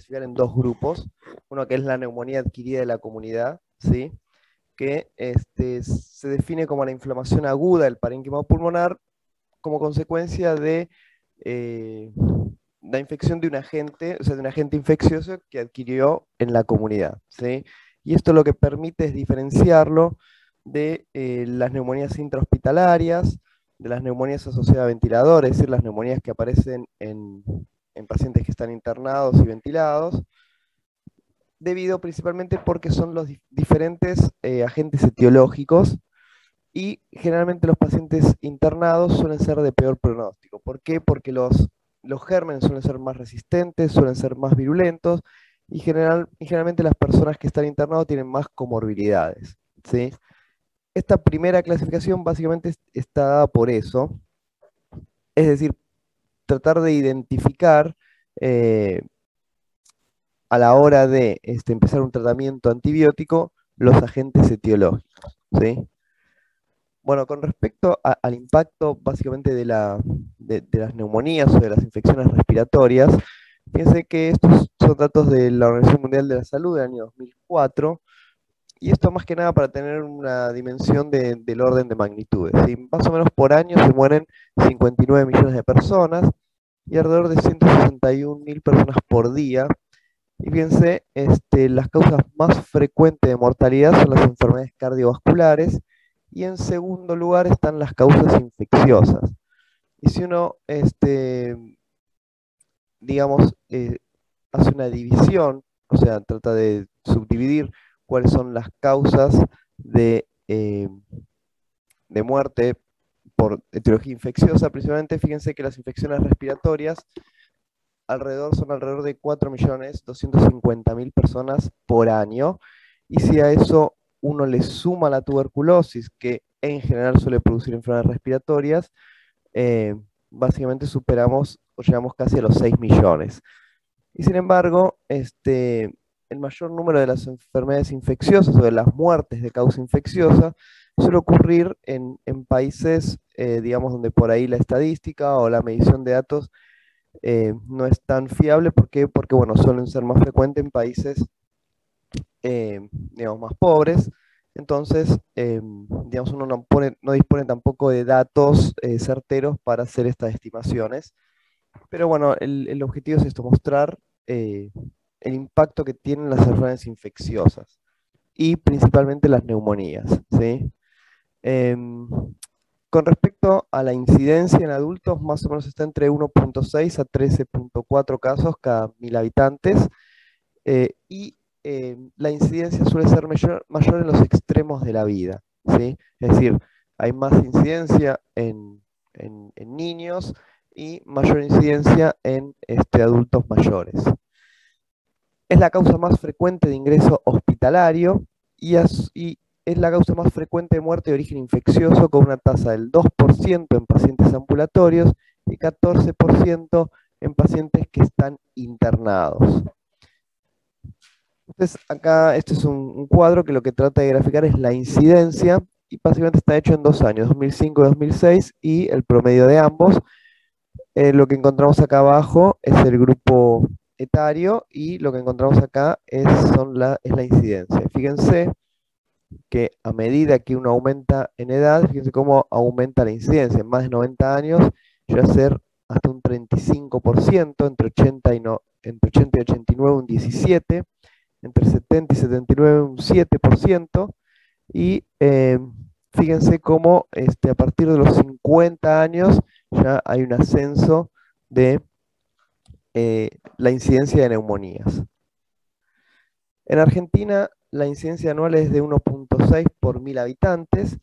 clasificar en dos grupos. Uno que es la neumonía adquirida de la comunidad, ¿sí? Que se define como la inflamación aguda del parénquima pulmonar como consecuencia de eh, la infección de un agente, o sea, de un agente infeccioso que adquirió en la comunidad, ¿sí? Y esto lo que permite es diferenciarlo de las neumonías intrahospitalarias, de las neumonías asociadas a ventiladores, es decir, las neumonías que aparecen en pacientes que están internados y ventilados, debido principalmente porque son los diferentes agentes etiológicos y generalmente los pacientes internados suelen ser de peor pronóstico. ¿Por qué? Porque los gérmenes suelen ser más resistentes, suelen ser más virulentos y generalmente las personas que están internados tienen más comorbilidades, ¿sí? Esta primera clasificación básicamente está dada por eso, es decir, tratar de identificar eh, a la hora de empezar un tratamiento antibiótico los agentes etiológicos, ¿sí? Bueno, con respecto al impacto básicamente de las neumonías o de las infecciones respiratorias, fíjense que estos son datos de la Organización Mundial de la Salud del año 2004, y esto más que nada para tener una dimensión del orden de magnitudes, ¿sí? Más o menos por año se mueren 59 millones de personas y alrededor de 161.000 personas por día. Y fíjense, las causas más frecuentes de mortalidad son las enfermedades cardiovasculares y en segundo lugar están las causas infecciosas. Y si uno, digamos, hace una división, o sea, trata de subdividir cuáles son las causas de muerte por etiología infecciosa, principalmente fíjense que las infecciones respiratorias son alrededor de 4.250.000 personas por año. Y si a eso uno le suma la tuberculosis, que en general suele producir enfermedades respiratorias, eh, básicamente superamos o llegamos casi a los 6 millones. Y sin embargo, el mayor número de las enfermedades infecciosas o de las muertes de causa infecciosa suele ocurrir en países, digamos, donde por ahí la estadística o la medición de datos no es tan fiable. ¿Por qué? Porque, bueno, suelen ser más frecuentes en países, digamos, más pobres. Entonces, digamos, uno no dispone tampoco de datos certeros para hacer estas estimaciones. Pero bueno, el objetivo es esto, mostrar eh, el impacto que tienen las enfermedades infecciosas y principalmente las neumonías, ¿sí? Em, con respecto a la incidencia en adultos, más o menos está entre 1.6 a 13.4 casos cada 1.000 habitantes, y la incidencia suele ser mayor en los extremos de la vida, ¿sí? Es decir, hay más incidencia en niños y mayor incidencia en adultos mayores. Es la causa más frecuente de ingreso hospitalario y es la causa más frecuente de muerte de origen infeccioso, con una tasa del 2% en pacientes ambulatorios y 14% en pacientes que están internados. Entonces, acá este es un cuadro que lo que trata de graficar es la incidencia y básicamente está hecho en 2 años, 2005 y 2006, y el promedio de ambos. Lo que encontramos acá abajo es el grupo etario y lo que encontramos acá es la incidencia. Fíjense que a medida que uno aumenta en edad, fíjense cómo aumenta la incidencia. En más de 90 años llega a ser hasta un 35%, entre 80 y 89 un 17%, entre 70 y 79 un 7%, y fíjense cómo a partir de los 50 años ya hay un ascenso de la incidencia de neumonías. En Argentina la incidencia anual es de 1.6 por 1.000 habitantes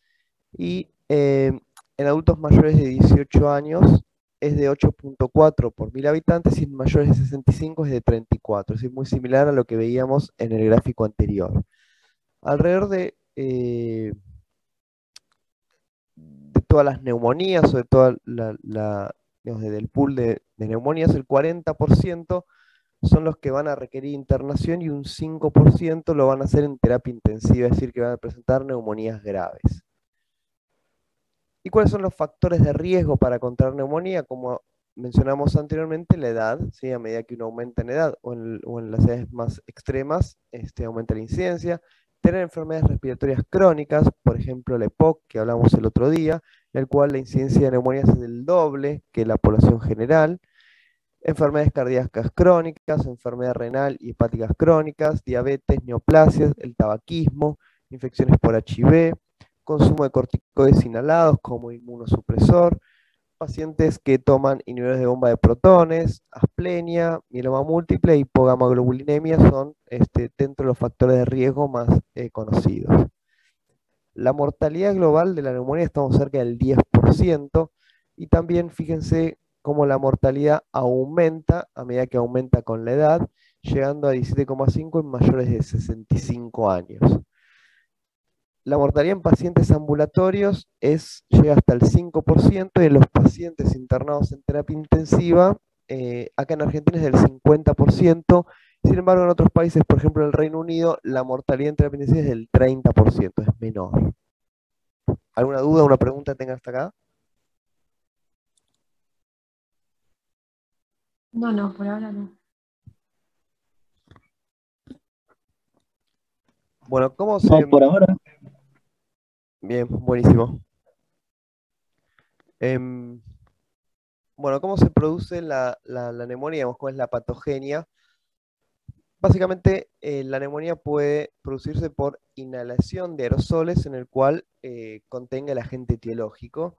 y en adultos mayores de 18 años es de 8.4 por 1.000 habitantes y en mayores de 65 es de 34, es decir, muy similar a lo que veíamos en el gráfico anterior. Alrededor de todas las neumonías o de toda digamos, del pool de neumonías, el 40% son los que van a requerir internación y un 5% lo van a hacer en terapia intensiva, es decir, que van a presentar neumonías graves. ¿Y cuáles son los factores de riesgo para contraer neumonía? Como mencionamos anteriormente, la edad, ¿sí? A medida que uno aumenta en edad o en las edades más extremas, aumenta la incidencia. Tener enfermedades respiratorias crónicas, por ejemplo la EPOC, que hablamos el otro día, en el cual la incidencia de neumonías es del doble que la población general. Enfermedades cardíacas crónicas, enfermedad renal y hepáticas crónicas, diabetes, neoplasias, el tabaquismo, infecciones por HIV, consumo de corticoides inhalados como inmunosupresor, pacientes que toman inhibidores de bomba de protones, asplenia, mieloma múltiple, hipogamaglobulinemia son dentro de los factores de riesgo más conocidos. La mortalidad global de la neumonía estamos cerca del 10% y también fíjense cómo la mortalidad aumenta a medida que aumenta con la edad, llegando a 17,5 en mayores de 65 años. La mortalidad en pacientes ambulatorios llega hasta el 5% y en los pacientes internados en terapia intensiva, acá en Argentina es del 50%. Sin embargo, en otros países, por ejemplo en el Reino Unido, la mortalidad en terapia intensiva es del 30%, es menor. ¿Alguna duda, una pregunta tenga hasta acá? No, por ahora no. Bueno, ¿cómo No, se...? por ahora. Bien, buenísimo. Bueno, ¿cómo se produce la neumonía? Digamos, ¿cómo es la patogenia? Básicamente, la neumonía puede producirse por inhalación de aerosoles en el cual contenga el agente etiológico,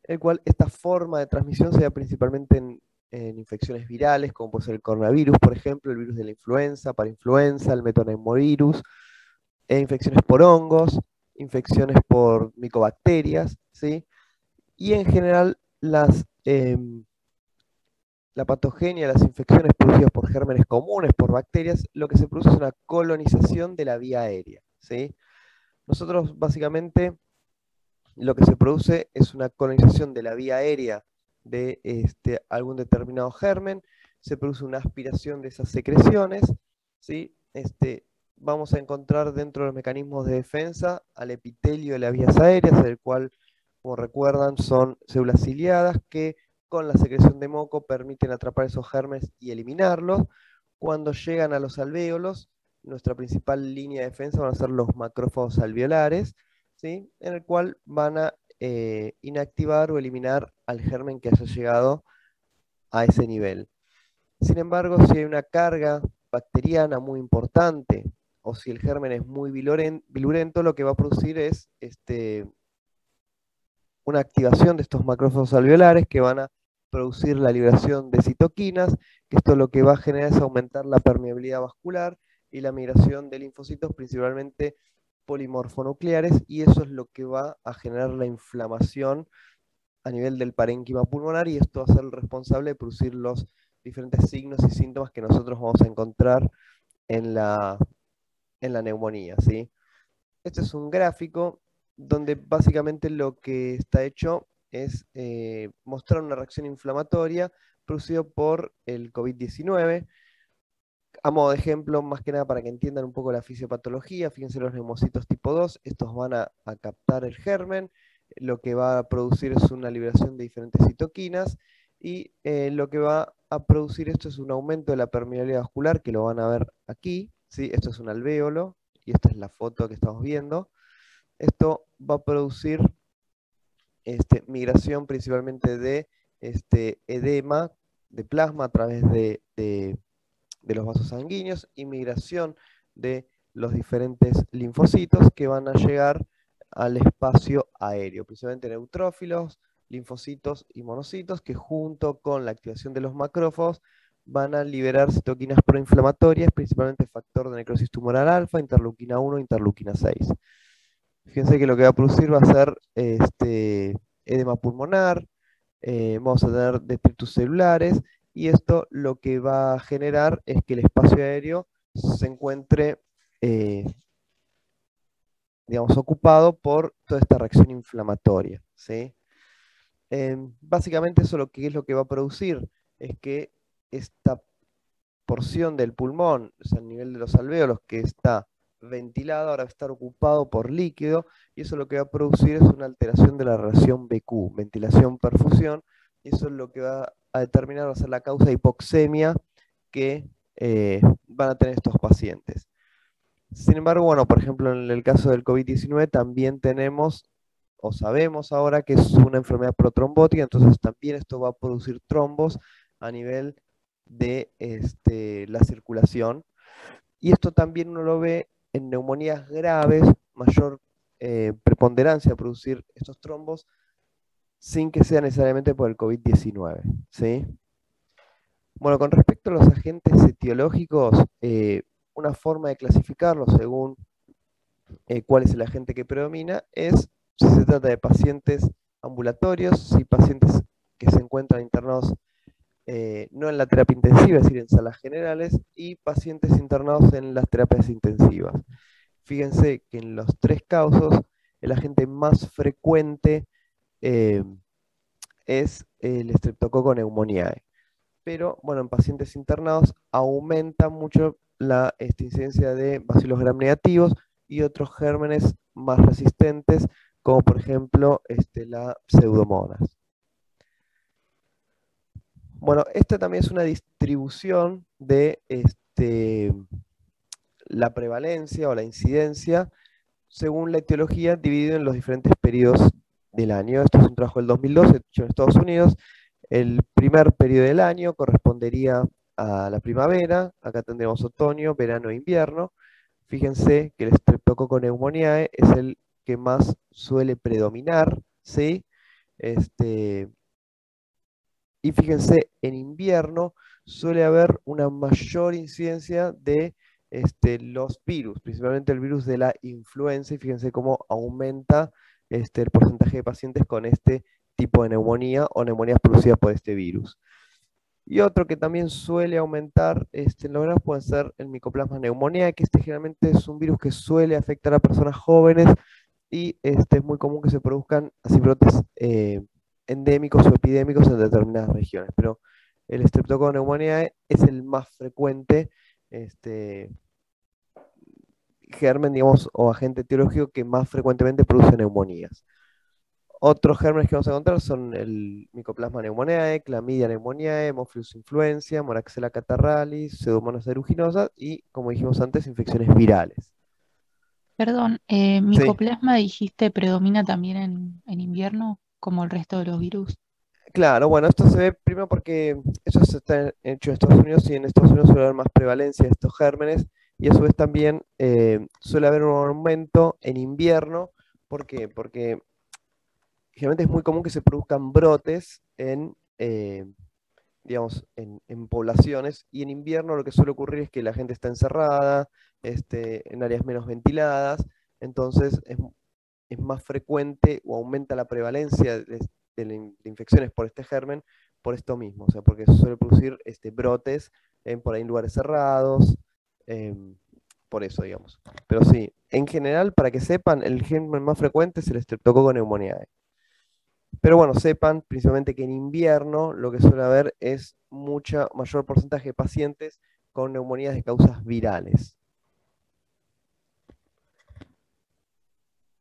el cual esta forma de transmisión se da principalmente en infecciones virales, como puede ser el coronavirus, por ejemplo, el virus de la influenza, parainfluenza, el metapneumovirus, infecciones por hongos, infecciones por micobacterias, ¿sí? Y en general la patogenia, las infecciones producidas por gérmenes comunes, por bacterias, lo que se produce es una colonización de la vía aérea, ¿sí? Nosotros básicamente lo que se produce es una colonización de la vía aérea de algún determinado germen, se produce una aspiración de esas secreciones, ¿sí? Vamos a encontrar dentro de los mecanismos de defensa al epitelio de las vías aéreas, el cual, como recuerdan, son células ciliadas que con la secreción de moco permiten atrapar esos gérmenes y eliminarlos. Cuando llegan a los alvéolos, nuestra principal línea de defensa van a ser los macrófagos alveolares, ¿sí? En el cual van a inactivar o eliminar al germen que haya llegado a ese nivel. Sin embargo, si hay una carga bacteriana muy importante o si el germen es muy virulento, lo que va a producir es una activación de estos macrófagos alveolares que van a producir la liberación de citoquinas, que esto lo que va a generar es aumentar la permeabilidad vascular y la migración de linfocitos, principalmente polimorfonucleares, y eso es lo que va a generar la inflamación a nivel del parénquima pulmonar, y esto va a ser el responsable de producir los diferentes signos y síntomas que nosotros vamos a encontrar en la neumonía, ¿sí? Este es un gráfico donde básicamente lo que está hecho es mostrar una reacción inflamatoria producida por el COVID-19. A modo de ejemplo, más que nada para que entiendan un poco la fisiopatología, fíjense los neumocitos tipo 2, estos van a captar el germen, lo que va a producir es una liberación de diferentes citoquinas y lo que va a producir esto es un aumento de la permeabilidad vascular, que lo van a ver aquí, ¿sí? Esto es un alvéolo y esta es la foto que estamos viendo. Esto va a producir migración principalmente de edema de plasma a través de los vasos sanguíneos y migración de los diferentes linfocitos que van a llegar al espacio aéreo, principalmente neutrófilos, linfocitos y monocitos, que junto con la activación de los macrófagos van a liberar citoquinas proinflamatorias, principalmente factor de necrosis tumoral alfa, interleuquina 1, interleuquina 6. Fíjense que lo que va a producir va a ser edema pulmonar, vamos a tener detritus celulares, y esto lo que va a generar es que el espacio aéreo se encuentre, digamos, ocupado por toda esta reacción inflamatoria, ¿sí? Básicamente eso lo que es lo que va a producir es que esta porción del pulmón, o sea, el nivel de los alvéolos que está ventilado, ahora va a estar ocupado por líquido, y eso lo que va a producir es una alteración de la relación BQ, ventilación-perfusión, y eso es lo que va a determinar va a ser la causa de hipoxemia que van a tener estos pacientes. Sin embargo, bueno, por ejemplo, en el caso del COVID-19 también tenemos, o sabemos ahora que es una enfermedad protrombótica, entonces también esto va a producir trombos a nivel de la circulación. Y esto también uno lo ve en neumonías graves, mayor preponderancia a producir estos trombos, sin que sea necesariamente por el COVID-19, ¿sí? Bueno, con respecto a los agentes etiológicos, una forma de clasificarlos según cuál es el agente que predomina es si se trata de pacientes ambulatorios, si pacientes que se encuentran internados no en la terapia intensiva, es decir, en salas generales, y pacientes internados en las terapias intensivas. Fíjense que en los tres casos el agente más frecuente eh, es el Streptococcus pneumoniae. Pero bueno, en pacientes internados aumenta mucho la incidencia de bacilos gram negativos y otros gérmenes más resistentes, como por ejemplo la pseudomonas. Bueno, esta también es una distribución de la prevalencia o la incidencia según la etiología dividido en los diferentes periodos del año. Esto es un trabajo del 2012 hecho en Estados Unidos. El primer periodo del año correspondería a la primavera, acá tendríamos otoño, verano e invierno. Fíjense que el Streptococcus pneumoniae es el que más suele predominar, ¿sí? Y fíjense, en invierno suele haber una mayor incidencia de los virus, principalmente el virus de la influenza, y fíjense cómo aumenta el porcentaje de pacientes con este tipo de neumonía o neumonías producidas por este virus. Y otro que también suele aumentar en los grados puede ser el Mycoplasma pneumoniae, que generalmente es un virus que suele afectar a personas jóvenes y es muy común que se produzcan así brotes endémicos o epidémicos en determinadas regiones. Pero el Streptococcus pneumoniae es el más frecuente germen, digamos, o agente etiológico que más frecuentemente produce neumonías. Otros gérmenes que vamos a encontrar son el Mycoplasma pneumoniae, Chlamydia pneumoniae, Haemophilus influenza, Moraxella catarrhalis, Pseudomonas aeruginosa y, como dijimos antes, infecciones virales. Perdón, Sí, ¿micoplasma dijiste predomina también en invierno, como el resto de los virus? claro, bueno, esto se ve primero porque eso se está hecho en Estados Unidos y en Estados Unidos suele haber más prevalencia de estos gérmenes y a su vez también suele haber un aumento en invierno. ¿Por qué? Porque generalmente es muy común que se produzcan brotes digamos, en poblaciones y en invierno lo que suele ocurrir es que la gente está encerrada, en áreas menos ventiladas, entonces es más frecuente o aumenta la prevalencia de infecciones por este germen por esto mismo, o sea, porque se suele producir brotes por ahí en lugares cerrados, em, por eso, digamos. Pero sí, en general, para que sepan, el germen más frecuente es el Streptococcus pneumoniae. Pero bueno, sepan principalmente que en invierno lo que suele haber es mucha mayor porcentaje de pacientes con neumonías de causas virales.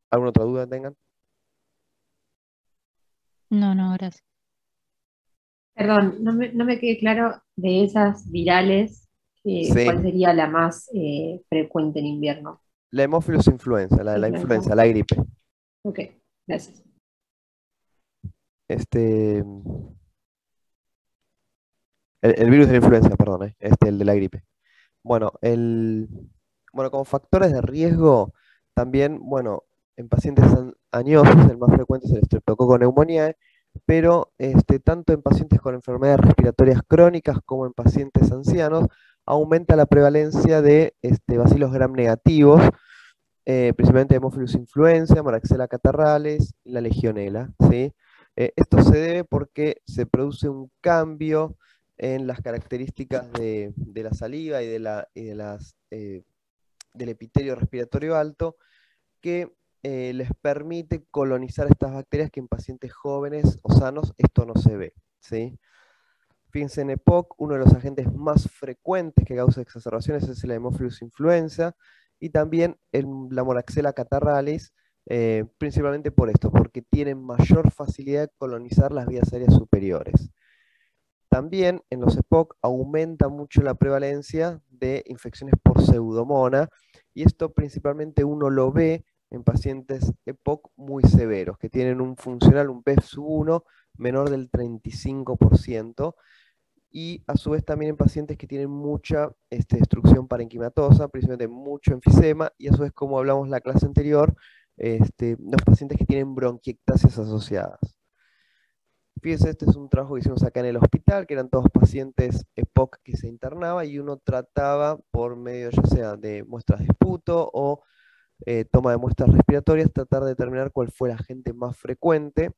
¿Alguna otra duda tengan? No, no, gracias. Perdón, no me quedé claro de esas virales, Sí, cuál sería la más frecuente en invierno. la Haemophilus influenza, la de la Influenza. influenza, la gripe. Ok, gracias. Este, el virus de la influenza, perdón, el de la gripe. Bueno, bueno, como factores de riesgo, también, bueno, en pacientes añosos el más frecuente es el Streptococcus pneumoniae, pero tanto en pacientes con enfermedades respiratorias crónicas como en pacientes ancianos, aumenta la prevalencia de bacilos gram negativos, principalmente Haemophilus influenza, Moraxella catarrhalis y la Legionella, ¿sí? Esto se debe porque se produce un cambio en las características de la saliva y del epitelio respiratorio alto que les permite colonizar estas bacterias que en pacientes jóvenes o sanos esto no se ve, ¿sí? Fíjense en EPOC, uno de los agentes más frecuentes que causa exacerbaciones es el Haemophilus influenza y también la Moraxella catarrhalis, principalmente por esto, porque tienen mayor facilidad de colonizar las vías aéreas superiores. También en los EPOC aumenta mucho la prevalencia de infecciones por pseudomona, y esto principalmente uno lo ve en pacientes EPOC muy severos, que tienen un funcional, un PEF-1 menor del 35%, y a su vez también en pacientes que tienen mucha destrucción parenquimatosa, principalmente mucho enfisema, y a su vez, como hablamos en la clase anterior, los pacientes que tienen bronquiectasias asociadas. Fíjense, este es un trabajo que hicimos acá en el hospital, que eran todos pacientes EPOC que se internaba y uno trataba por medio ya sea de muestras de esputo o toma de muestras respiratorias, tratar de determinar cuál fue el agente más frecuente.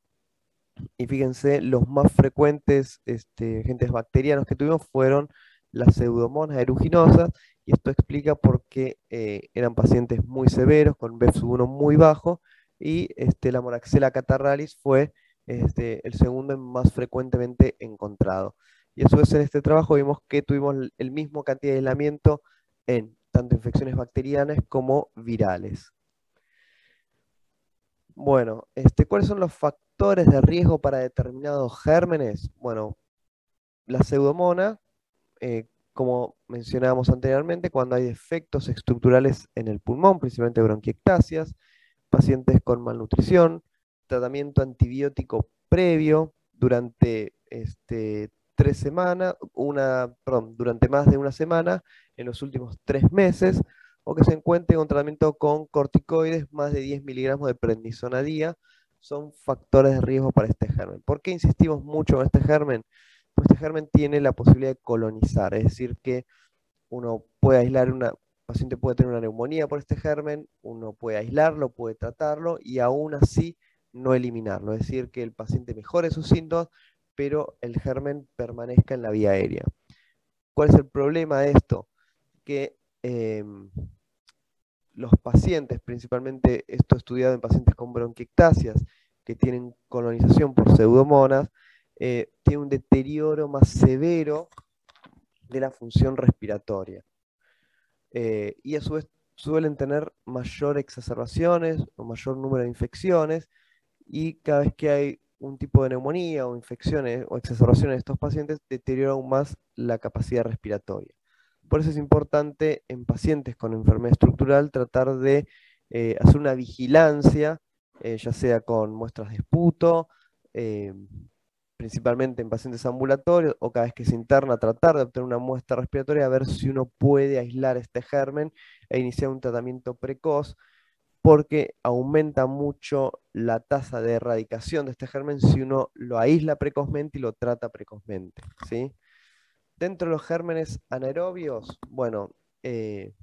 Y fíjense, los más frecuentes agentes bacterianos que tuvimos fueron las pseudomonas aeruginosas, y esto explica por qué eran pacientes muy severos, con BEF1 muy bajo, y la Moraxella catarrhalis fue el segundo más frecuentemente encontrado. Y a su vez en este trabajo vimos que tuvimos el mismo cantidad de aislamiento en tanto infecciones bacterianas como virales. Bueno, ¿cuáles son los factores de riesgo para determinados gérmenes? Bueno, la pseudomona, como mencionábamos anteriormente, cuando hay defectos estructurales en el pulmón, principalmente bronquiectasias, pacientes con malnutrición, tratamiento antibiótico previo durante 3 semanas, durante más de una semana en los últimos 3 meses, o que se encuentre un tratamiento con corticoides más de 10 miligramos de prednisona a día, son factores de riesgo para este germen. ¿Por qué insistimos mucho en este germen? Pues este germen tiene la posibilidad de colonizar, es decir, que uno puede aislar el paciente puede tener una neumonía por este germen, uno puede aislarlo, puede tratarlo y aún así no eliminarlo, es decir, que el paciente mejore sus síntomas, pero el germen permanezca en la vía aérea. ¿Cuál es el problema de esto? Que los pacientes, principalmente esto estudiado en pacientes con bronquiectasias, que tienen colonización por pseudomonas, tiene un deterioro más severo de la función respiratoria. Y a su vez suelen tener mayor exacerbaciones o mayor número de infecciones, y cada vez que hay un tipo de neumonía o infecciones o exacerbaciones de estos pacientes, deteriora aún más la capacidad respiratoria. Por eso es importante en pacientes con enfermedad estructural tratar de hacer una vigilancia, ya sea con muestras de esputo, eh, principalmente en pacientes ambulatorios, o cada vez que se interna tratar de obtener una muestra respiratoria, a ver si uno puede aislar este germen e iniciar un tratamiento precoz, porque aumenta mucho la tasa de erradicación de este germen si uno lo aísla precozmente y lo trata precozmente, ¿sí? Dentro de los gérmenes anaerobios, bueno, es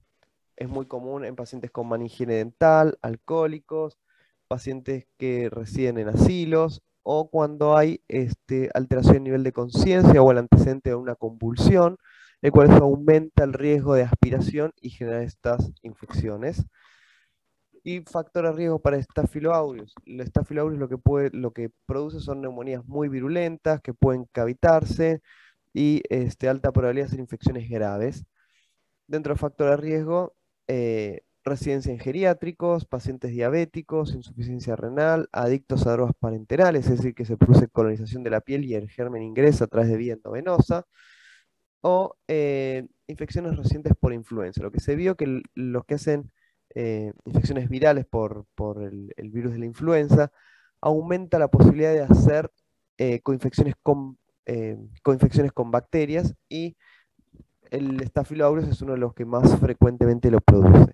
muy común en pacientes con mala higiene dental, alcohólicos, pacientes que residen en asilos, o cuando hay alteración a nivel de conciencia o el antecedente de una convulsión, el cual eso aumenta el riesgo de aspiración y genera estas infecciones. Y factor de riesgo para Staphylo aureus. El Staphylo aureus lo que produce son neumonías muy virulentas que pueden cavitarse y alta probabilidad de hacer infecciones graves. Dentro del factor de riesgo, residencia en geriátricos, pacientes diabéticos, insuficiencia renal, adictos a drogas parenterales, es decir, que se produce colonización de la piel y el germen ingresa a través de vía endovenosa, o infecciones recientes por influenza. Lo que se vio que los que hacen infecciones virales por el virus de la influenza, aumenta la posibilidad de hacer coinfecciones con bacterias, y el Staphylo aureus es uno de los que más frecuentemente lo produce.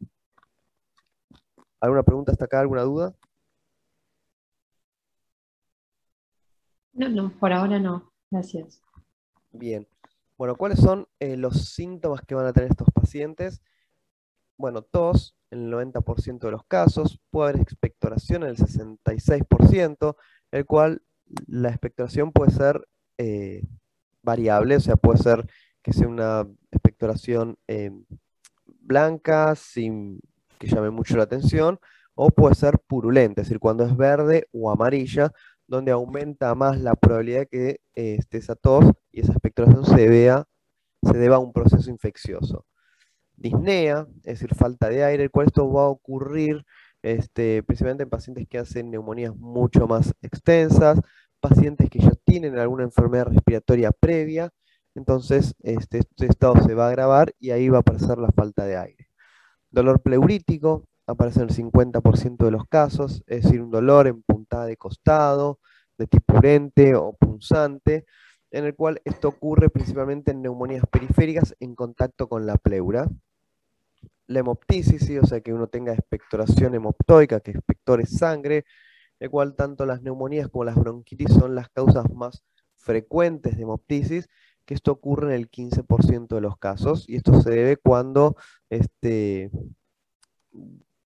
¿Alguna pregunta hasta acá? ¿Alguna duda? No, por ahora no. Gracias. Bien. Bueno, ¿cuáles son los síntomas que van a tener estos pacientes? Bueno, tos en el 90% de los casos, puede haber expectoración en el 66%, el cual la expectoración puede ser variable, o sea, puede ser que sea una expectoración blanca, sin que llame mucho la atención, o puede ser purulenta, es decir, cuando es verde o amarilla, donde aumenta más la probabilidad de que esa tos y esa expectoración se deba a un proceso infeccioso. Disnea, es decir, falta de aire, el cual esto va a ocurrir principalmente en pacientes que hacen neumonías mucho más extensas, pacientes que ya tienen alguna enfermedad respiratoria previa, entonces este estado se va a agravar y ahí va a aparecer la falta de aire. Dolor pleurítico aparece en el 50% de los casos, es decir, un dolor en puntada de costado, de tipo urente o punzante, en el cual esto ocurre principalmente en neumonías periféricas en contacto con la pleura. La hemoptisis, ¿sí? O sea, que uno tenga expectoración hemoptoica, que expectore sangre, el cual tanto las neumonías como las bronquitis son las causas más frecuentes de hemoptisis, que esto ocurre en el 15% de los casos, y esto se debe cuando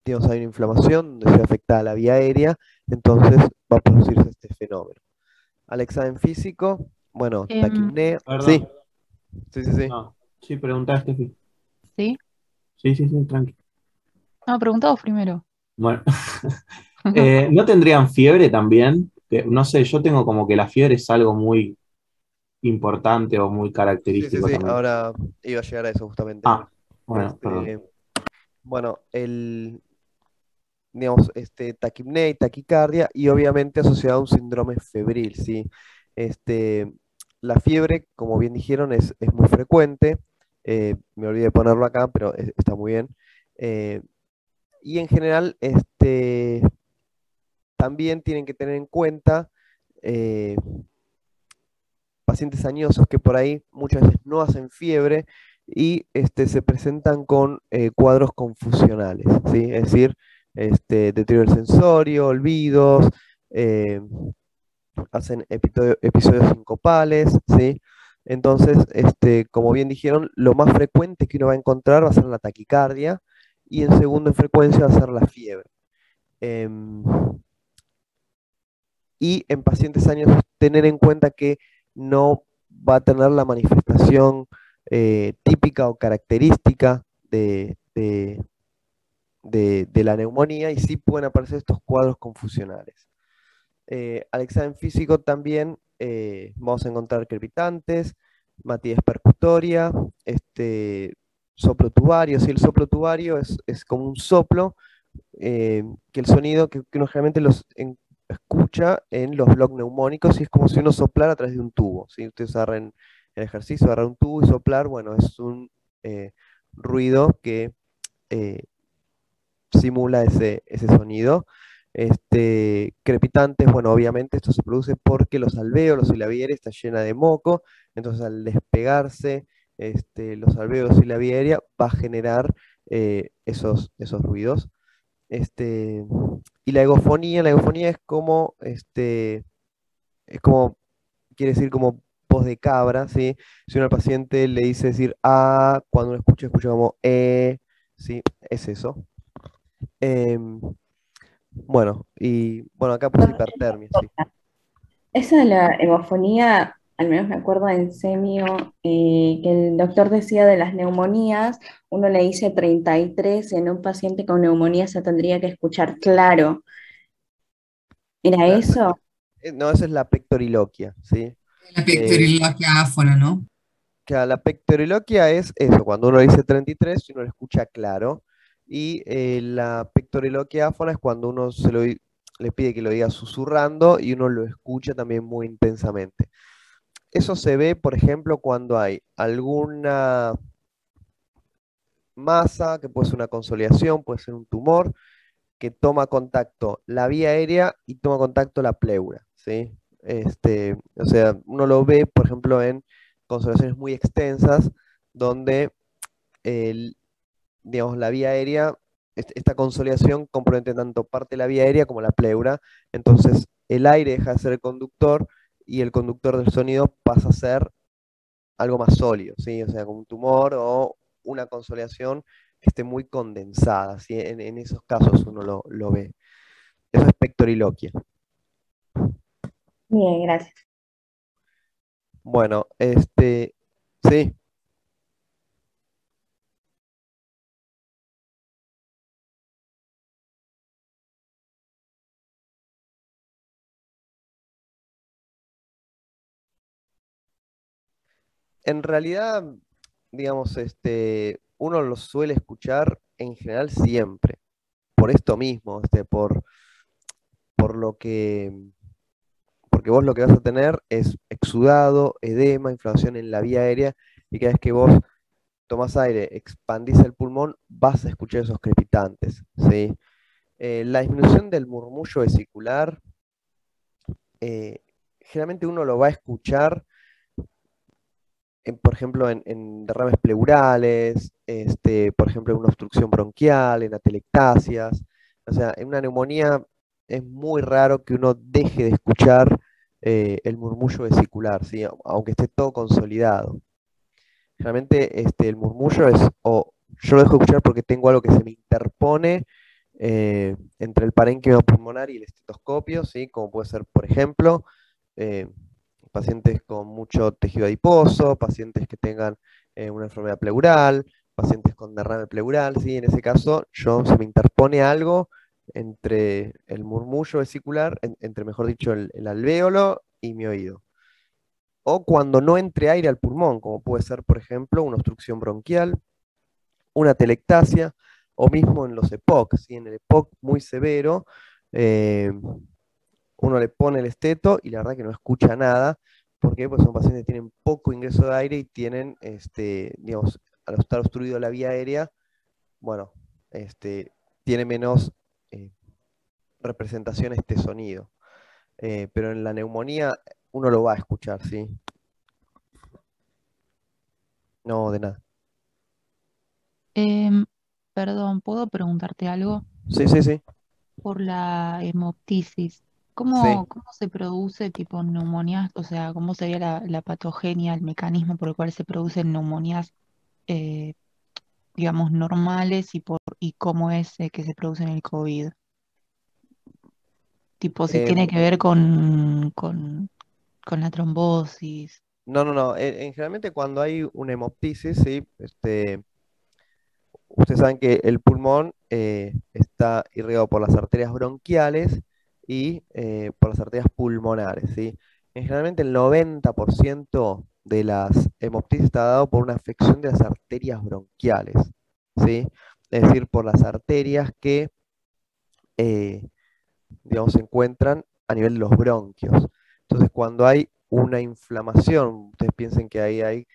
digamos, hay una inflamación donde se afecta la vía aérea, entonces va a producirse este fenómeno. Al examen físico, bueno, Em, taquipnea, sí, Perdón, sí, sí, sí. no. Sí, preguntaste, sí. ¿Sí? Sí, sí, sí, tranqui. No, preguntados primero. Bueno, ¿no tendrían fiebre también? Que, no sé, yo tengo como que la fiebre es algo muy importante o muy Sí, sí, característico sí, también. ahora iba a llegar a eso justamente. Ah, bueno, perdón. Este, bueno, digamos, taquipnea y taquicardia, y obviamente asociado a un síndrome febril, ¿sí? Este, la fiebre, como bien dijeron, es muy frecuente. Me olvidé de ponerlo acá, pero está muy bien. Eh, y en general, también tienen que tener en cuenta eh, pacientes añosos que por ahí muchas veces no hacen fiebre y se presentan con cuadros confusionales, ¿sí? Es decir, deterioro del sensorio, olvidos, eh, hacen episodios sincopales, ¿sí? Entonces, como bien dijeron, lo más frecuente que uno va a encontrar va a ser la taquicardia y en segunda en frecuencia va a ser la fiebre. Em, y en pacientes añosos tener en cuenta que no va a tener la manifestación típica o característica de la neumonía y sí pueden aparecer estos cuadros confusionales. Al examen físico también vamos a encontrar crepitantes, matidez percutoria, soplo tubario. Si el soplo tubario es como un soplo, que el sonido que uno generalmente escucha en los bloques neumónicos y es como si uno soplara a través de un tubo. Si ustedes agarran el ejercicio, agarrar un tubo y soplar, bueno, es un ruido que eh, simula ese sonido. Crepitantes, bueno, obviamente esto se produce porque los alvéolos y la vía aérea está llena de moco, entonces al despegarse los alvéolos y la vía aérea va a generar esos ruidos. Este, y la egofonía es como, quiere decir como voz de cabra, ¿sí? Si uno al paciente le dice decir cuando uno escucha como ¿sí? Es eso. Em, bueno, y bueno, acá puse hipertermia, sí. Esa de la hemofonía, al menos me acuerdo en semio, que el doctor decía de las neumonías, uno le dice 33, en un paciente con neumonía se tendría que escuchar claro. ¿Era Claro, eso? no, esa es la pectoriloquia, ¿sí? La Eh, pectoriloquia áfona, ¿no? que la pectoriloquia es eso, cuando uno dice 33 y uno lo escucha claro, y la pectoriloquia áfona es cuando uno le pide que lo diga susurrando y uno lo escucha también muy intensamente. Eso se ve, por ejemplo, cuando hay alguna masa, que puede ser una consolidación, puede ser un tumor, que toma contacto la vía aérea y toma contacto la pleura, ¿sí? O sea, uno lo ve, por ejemplo, en consolidaciones muy extensas, donde digamos, la vía aérea, esta consolidación compromete tanto parte de la vía aérea como la pleura, entonces el aire deja de ser el conductor y el conductor del sonido pasa a ser algo más sólido, ¿sí? O sea, como un tumor o una consolidación que esté muy condensada, ¿sí? En esos casos uno lo ve. Eso es pectoriloquia. Bien, gracias. Bueno, sí, en realidad, digamos, uno lo suele escuchar en general siempre, por esto mismo, por lo que porque vos lo que vas a tener es exudado, edema, inflamación en la vía aérea, y cada vez que vos tomás aire, expandís el pulmón, vas a escuchar esos crepitantes, ¿sí? La disminución del murmullo vesicular, eh, generalmente uno lo va a escuchar, por ejemplo, en derrames pleurales, por ejemplo, en una obstrucción bronquial, en atelectasias. O sea, en una neumonía es muy raro que uno deje de escuchar el murmullo vesicular, ¿sí? Aunque esté todo consolidado. Realmente el murmullo es, o yo lo dejo de escuchar porque tengo algo que se me interpone entre el parénquima pulmonar y el estetoscopio, ¿sí? Como puede ser, por ejemplo, eh, pacientes con mucho tejido adiposo, pacientes que tengan una enfermedad pleural, pacientes con derrame pleural, ¿sí? En ese caso, se me interpone algo entre el murmullo vesicular, entre, mejor dicho, el alvéolo y mi oído. O cuando no entre aire al pulmón, como puede ser, por ejemplo, una obstrucción bronquial, una telectasia, o mismo en los EPOC, ¿sí? En el EPOC muy severo, eh, uno le pone el esteto y la verdad que no escucha nada. ¿Por qué? Pues son pacientes que tienen poco ingreso de aire y tienen, digamos, al estar obstruido la vía aérea, bueno, tiene menos eh, representación este sonido. Pero en la neumonía uno lo va a escuchar, ¿sí? No, de nada. Em, Perdón, ¿puedo preguntarte algo? Sí, sí, sí. Por la hemoptisis. Sí. ¿Cómo se produce tipo neumonías? O sea, ¿cómo sería la patogenia, el mecanismo por el cual se producen neumonías, eh, digamos, normales y cómo es que se produce en el COVID? Tipo, si tiene Em, que ver con la trombosis. no, no, no. Generalmente cuando hay una hemoptisis, sí, ustedes saben que el pulmón está irrigado por las arterias bronquiales y por las arterias pulmonares, ¿sí? Generalmente el 90% de las hemoptisis está dado por una afección de las arterias bronquiales, ¿sí? Es decir, por las arterias que, eh, digamos, se encuentran a nivel de los bronquios. Entonces, cuando hay una inflamación, ustedes piensen que ahí hay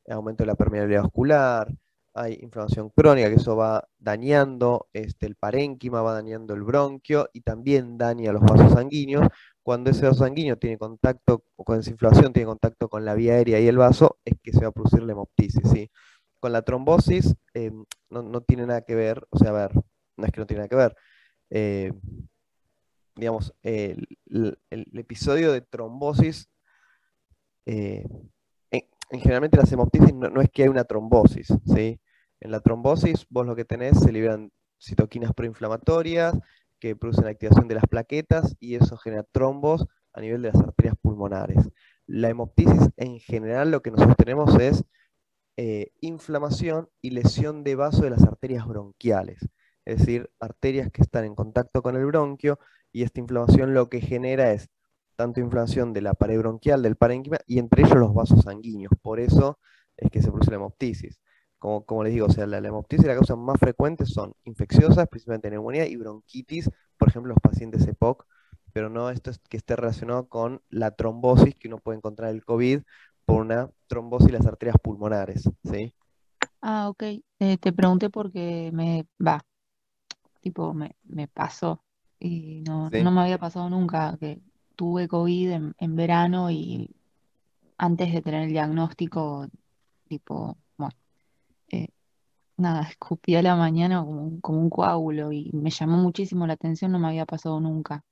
aumento de la permeabilidad vascular, hay inflamación crónica, que eso va dañando el parénquima, va dañando el bronquio y también daña los vasos sanguíneos. Cuando ese vaso sanguíneo tiene contacto, o con esa inflamación tiene contacto con la vía aérea y el vaso, es que se va a producir la hemoptisis, ¿sí? Con la trombosis no tiene nada que ver, o sea, a ver, no es que no tiene nada que ver. eh, digamos, el episodio de trombosis, eh, generalmente las hemoptisis no es que hay una trombosis, ¿sí? En la trombosis vos lo que tenés, se liberan citoquinas proinflamatorias que producen la activación de las plaquetas y eso genera trombos a nivel de las arterias pulmonares. La hemoptisis en general lo que nosotros tenemos es inflamación y lesión de vaso de las arterias bronquiales, es decir, arterias que están en contacto con el bronquio y esta inflamación lo que genera es tanto inflamación de la pared bronquial, del parénquima y entre ellos los vasos sanguíneos. Por eso es que se produce la hemoptisis. Como les digo, o sea, la hemoptisis, las causas más frecuentes son infecciosas, principalmente neumonía y bronquitis, por ejemplo, los pacientes EPOC, pero no esto es que esté relacionado con la trombosis que uno puede encontrar en el COVID por una trombosis de las arterias pulmonares, ¿sí? Ah, ok. Te pregunté porque me pasó y Sí. no me había pasado nunca que tuve COVID en verano y antes de tener el diagnóstico, bueno, eh, nada, escupí a la mañana como un coágulo y me llamó muchísimo la atención, no me había pasado nunca,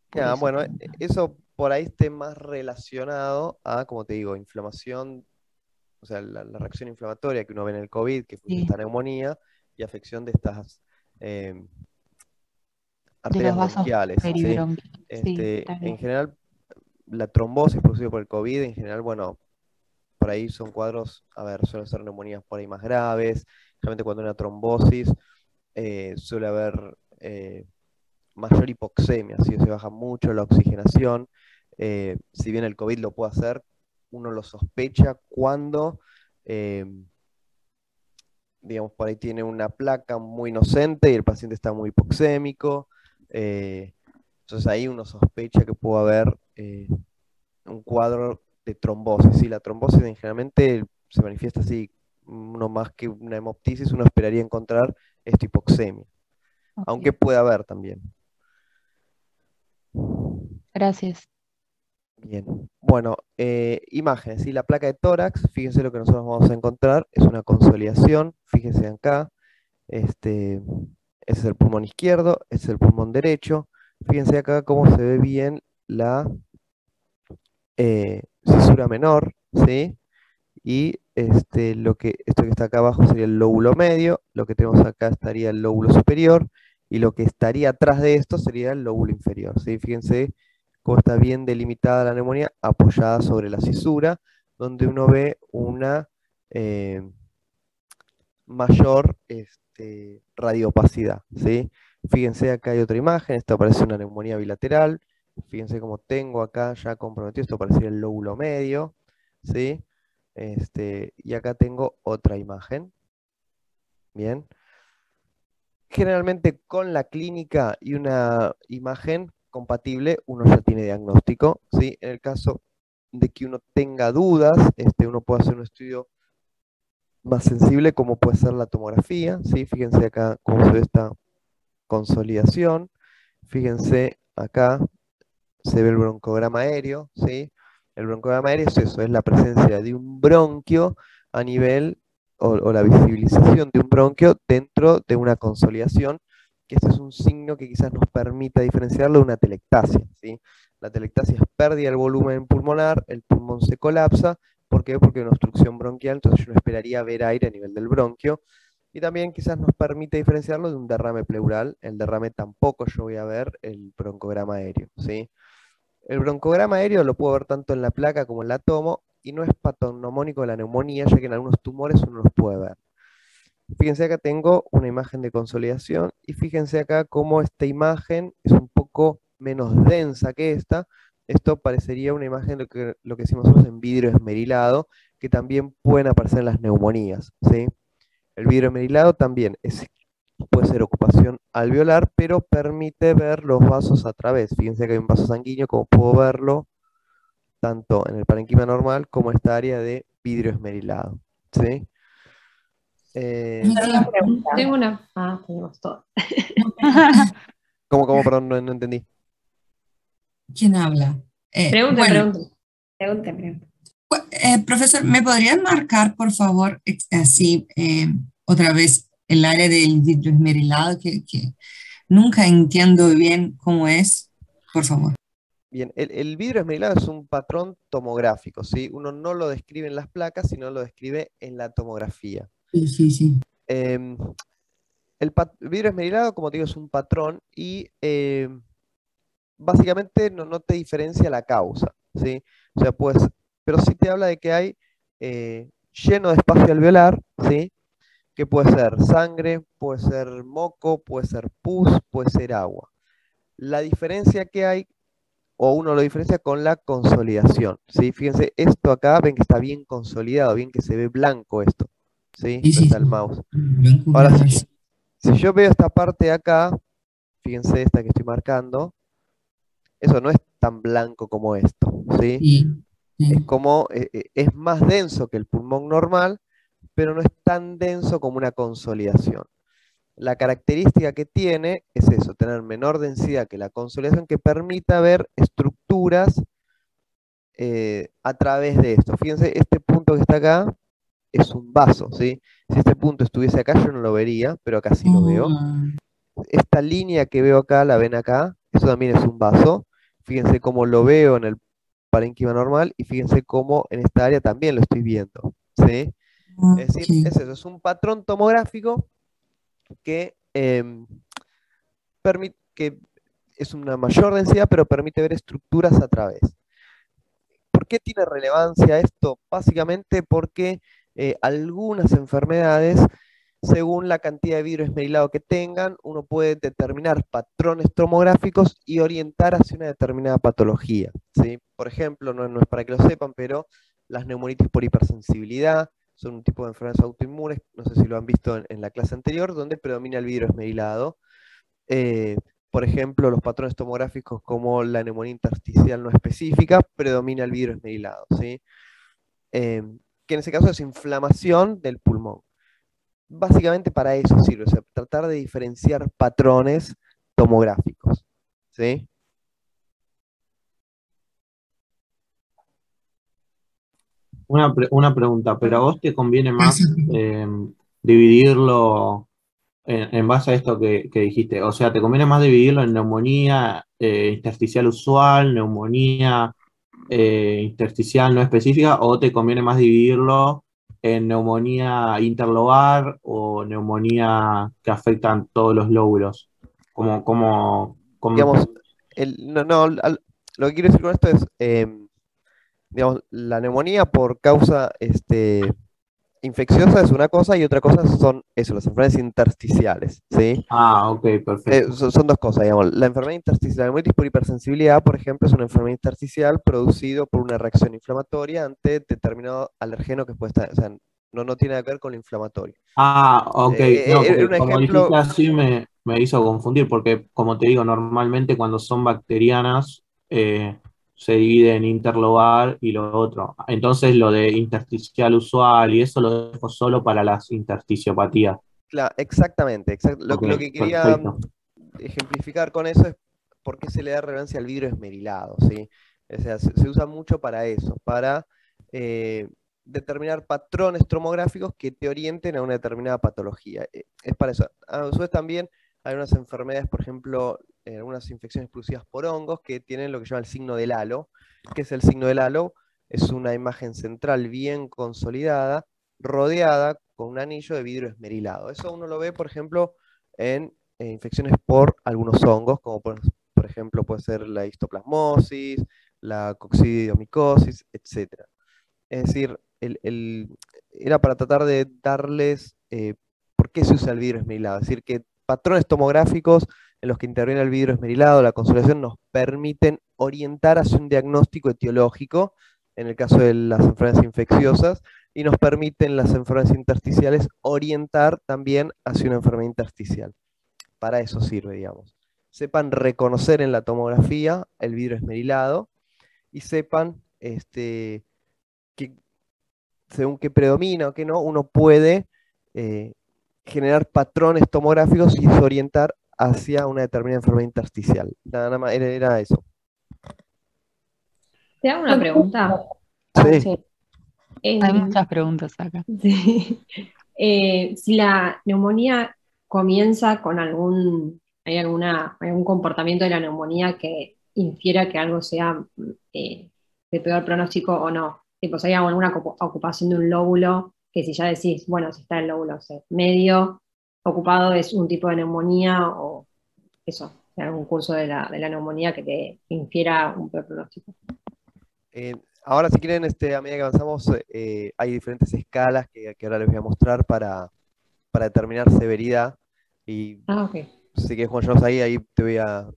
por Ya, eso. bueno, eso por ahí esté más relacionado a, como te digo, inflamación, o sea, la reacción inflamatoria que uno ve en el COVID, que produce Sí, esta neumonía, y afección de estas eh, de arterias los vasos bronquiales, ¿sí? peribronquiales, sí, tal En vez. general, la trombosis producida por el COVID, en general, bueno, por ahí son cuadros, a ver, suelen ser neumonías por ahí más graves, realmente cuando hay una trombosis suele haber mayor hipoxemia, ¿sí? Se baja mucho la oxigenación. Si bien el COVID lo puede hacer, uno lo sospecha cuando, eh, digamos, por ahí tiene una placa muy inocente y el paciente está muy hipoxémico. Entonces ahí uno sospecha que puede haber un cuadro de trombosis. ¿Sí? La trombosis generalmente se manifiesta así, uno más que una hemoptisis, uno esperaría encontrar esta hipoxemia, Ok, aunque puede haber también. gracias. Bien, bueno, imágenes, ¿sí? La placa de tórax, fíjense lo que nosotros vamos a encontrar, es una consolidación, fíjense acá, ese es el pulmón izquierdo, este es el pulmón derecho, fíjense acá cómo se ve bien la cisura menor, ¿sí? Y esto que está acá abajo sería el lóbulo medio, lo que tenemos acá estaría el lóbulo superior, y lo que estaría atrás de esto sería el lóbulo inferior, ¿sí? Fíjense cómo está bien delimitada la neumonía, apoyada sobre la cisura, donde uno ve una eh, mayor radiopacidad, ¿sí? Fíjense acá hay otra imagen, esto parece una neumonía bilateral, fíjense cómo tengo acá ya comprometido, esto parece el lóbulo medio, ¿sí? Y acá tengo otra imagen, bien. Generalmente con la clínica y una imagen compatible uno ya tiene diagnóstico, ¿sí? En el caso de que uno tenga dudas, uno puede hacer un estudio más sensible como puede ser la tomografía, ¿sí? Fíjense acá cómo se ve esta consolidación, fíjense acá se ve el broncograma aéreo, ¿sí? El broncograma aéreo es eso, es la presencia de un bronquio a nivel, o la visibilización de un bronquio dentro de una consolidación, que este es un signo que quizás nos permita diferenciarlo de una telectasia, ¿sí? La telectasia es pérdida del volumen pulmonar, el pulmón se colapsa, ¿por qué? Porque hay una obstrucción bronquial, entonces yo no esperaría ver aire a nivel del bronquio, y también quizás nos permite diferenciarlo de un derrame pleural, el derrame tampoco yo voy a ver el broncograma aéreo, ¿sí? El broncograma aéreo lo puedo ver tanto en la placa como en la tomo, y no es patognomónico de la neumonía, ya que en algunos tumores uno los puede ver. Fíjense acá tengo una imagen de consolidación, y fíjense acá cómo esta imagen es un poco menos densa que esta. Esto parecería una imagen de lo que decimos nosotros en vidrio esmerilado, que también pueden aparecer en las neumonías, ¿sí? El vidrio esmerilado también puede ser ocupación alveolar, pero permite ver los vasos a través. Fíjense que hay un vaso sanguíneo, como puedo verlo, tanto en el parenquima normal como en esta área de vidrio esmerilado, ¿sí? Una pregunta. Tengo una. Ah, tenemos todo. ¿Cómo, perdón, no entendí? ¿Quién habla? Pregunta, Bueno, pregunta. profesor, ¿me podrían marcar, por favor, así otra vez el área del vidrio esmerilado, que nunca entiendo bien cómo es? Por favor. Bien, el vidrio esmerilado es un patrón tomográfico, ¿sí? Uno no lo describe en las placas, sino lo describe en la tomografía. Sí, sí, sí. Em, el vidrio esmerilado, como te digo, es un patrón, y básicamente no te diferencia la causa, ¿sí? O sea, pues, pero sí te habla de que hay lleno de espacio alveolar, ¿sí? Que puede ser sangre, puede ser moco, puede ser pus, puede ser agua. La diferencia que hay, o uno lo diferencia con la consolidación, ¿sí? Fíjense, esto acá, ven que está bien consolidado, bien que se ve blanco esto, ¿sí? Sí, No sí, está el sí. mouse. Blanco, Ahora, blanco, si yo veo esta parte de acá, fíjense esta que estoy marcando, eso no es tan blanco como esto, ¿sí? sí, Es sí. como, es más denso que el pulmón normal, pero no es tan denso como una consolidación. La característica que tiene es eso, tener menor densidad que la consolidación, que permita ver estructuras a través de esto. Fíjense, este punto que está acá es un vaso, ¿sí? Si este punto estuviese acá yo no lo vería, pero acá sí lo veo. Ah, Esta línea que veo acá, la ven acá, eso también es un vaso. Fíjense cómo lo veo en el parénquima normal, y fíjense cómo en esta área también lo estoy viendo, ¿sí? Es ok. decir, es eso, es un patrón tomográfico que, que es una mayor densidad, pero permite ver estructuras a través. ¿Por qué tiene relevancia esto? Básicamente porque algunas enfermedades, según la cantidad de vidrio esmerilado que tengan, uno puede determinar patrones tomográficos y orientar hacia una determinada patología, ¿sí? Por ejemplo, no es para que lo sepan, pero las neumonitis por hipersensibilidad son un tipo de enfermedades autoinmunes, no sé si lo han visto en la clase anterior, donde predomina el vidrio esmerilado. por ejemplo, los patrones tomográficos como la neumonía intersticial no específica, predomina el vidrio esmerilado, ¿sí? Que en ese caso es inflamación del pulmón. Básicamente para eso sirve, o sea, tratar de diferenciar patrones tomográficos, ¿sí? Una pregunta, ¿pero a vos te conviene más Gracias. dividirlo en base a esto que dijiste? O sea, ¿te conviene más dividirlo en neumonía intersticial usual, neumonía intersticial no específica, o te conviene más dividirlo en neumonía interlobar o neumonía que afectan todos los lóbulos? Digamos, lo que quiero decir con esto es, digamos, la neumonía por causa infecciosa es una cosa y otra cosa son eso, las enfermedades intersticiales, ¿sí? Ah, ok, perfecto. Son dos cosas, digamos. La enfermedad intersticial, la neumonitis por hipersensibilidad, por ejemplo, es una enfermedad intersticial producido por una reacción inflamatoria ante determinado alergeno que puede estar, o sea, no tiene nada que ver con lo inflamatorio. Ah, ok, no, Era porque un como dijiste ejemplo, así me hizo confundir, porque como te digo, normalmente cuando son bacterianas se divide en interlobar y lo otro. Entonces lo de intersticial usual y eso lo dejo solo para las intersticiopatías. exactamente, Ok, lo que quería perfecto. ejemplificar con eso es por qué se le da relevancia al vidrio esmerilado, ¿sí? O sea, se usa mucho para eso, para eh, determinar patrones tomográficos que te orienten a una determinada patología. Es para eso. A su vez también hay unas enfermedades, por ejemplo, algunas infecciones producidas por hongos que tienen lo que se llama el signo del halo. ¿Qué es el signo del halo? Es una imagen central bien consolidada, rodeada con un anillo de vidrio esmerilado. Eso uno lo ve, por ejemplo, en infecciones por algunos hongos, como por ejemplo puede ser la histoplasmosis, la coccidiomicosis, etc. Es decir, era para tratar de darles por qué se usa el vidrio esmerilado. Es decir, que patrones tomográficos en los que interviene el vidrio esmerilado, la consolidación, nos permiten orientar hacia un diagnóstico etiológico, en el caso de las enfermedades infecciosas, y nos permiten las enfermedades intersticiales orientar también hacia una enfermedad intersticial. Para eso sirve, digamos. Sepan reconocer en la tomografía el vidrio esmerilado y sepan que según qué predomina o qué no, uno puede eh, generar patrones tomográficos y orientar hacia una determinada enfermedad intersticial. Nada más, era eso. Te hago una pregunta. Sí. Sí. Hay muchas preguntas acá. Sí. Si la neumonía comienza con algún comportamiento de la neumonía que infiera que algo sea de peor pronóstico o no. Tipo, si hay alguna ocupación de un lóbulo, que si ya decís, bueno, si está el lóbulo medio ocupado es un tipo de neumonía o eso, algún curso de la neumonía que te infiera un peor pronóstico. Ahora, si quieren, a medida que avanzamos, hay diferentes escalas que ahora les voy a mostrar para determinar severidad. Y Ah, ok. si quieres, Juan, ahí te voy a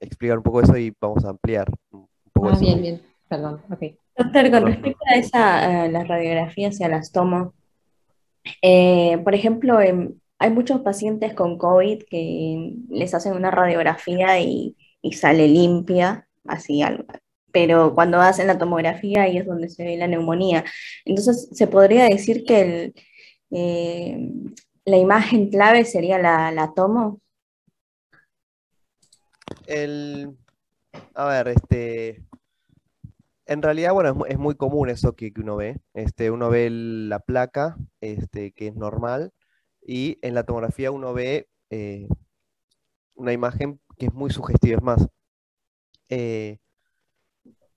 explicar un poco eso y vamos a ampliar un poco eso. Bien, bien. Perdón, ok. Doctor, con Perdón. respecto a las radiografías y a las tomas, por ejemplo, hay muchos pacientes con COVID que les hacen una radiografía y sale limpia, así algo. Pero cuando hacen la tomografía ahí es donde se ve la neumonía. Entonces, ¿se podría decir que eh, la imagen clave sería la tomo? A ver, en realidad, bueno, es muy común eso que uno ve. Uno ve la placa, que es normal, y en la tomografía uno ve una imagen que es muy sugestiva. Es más, eh,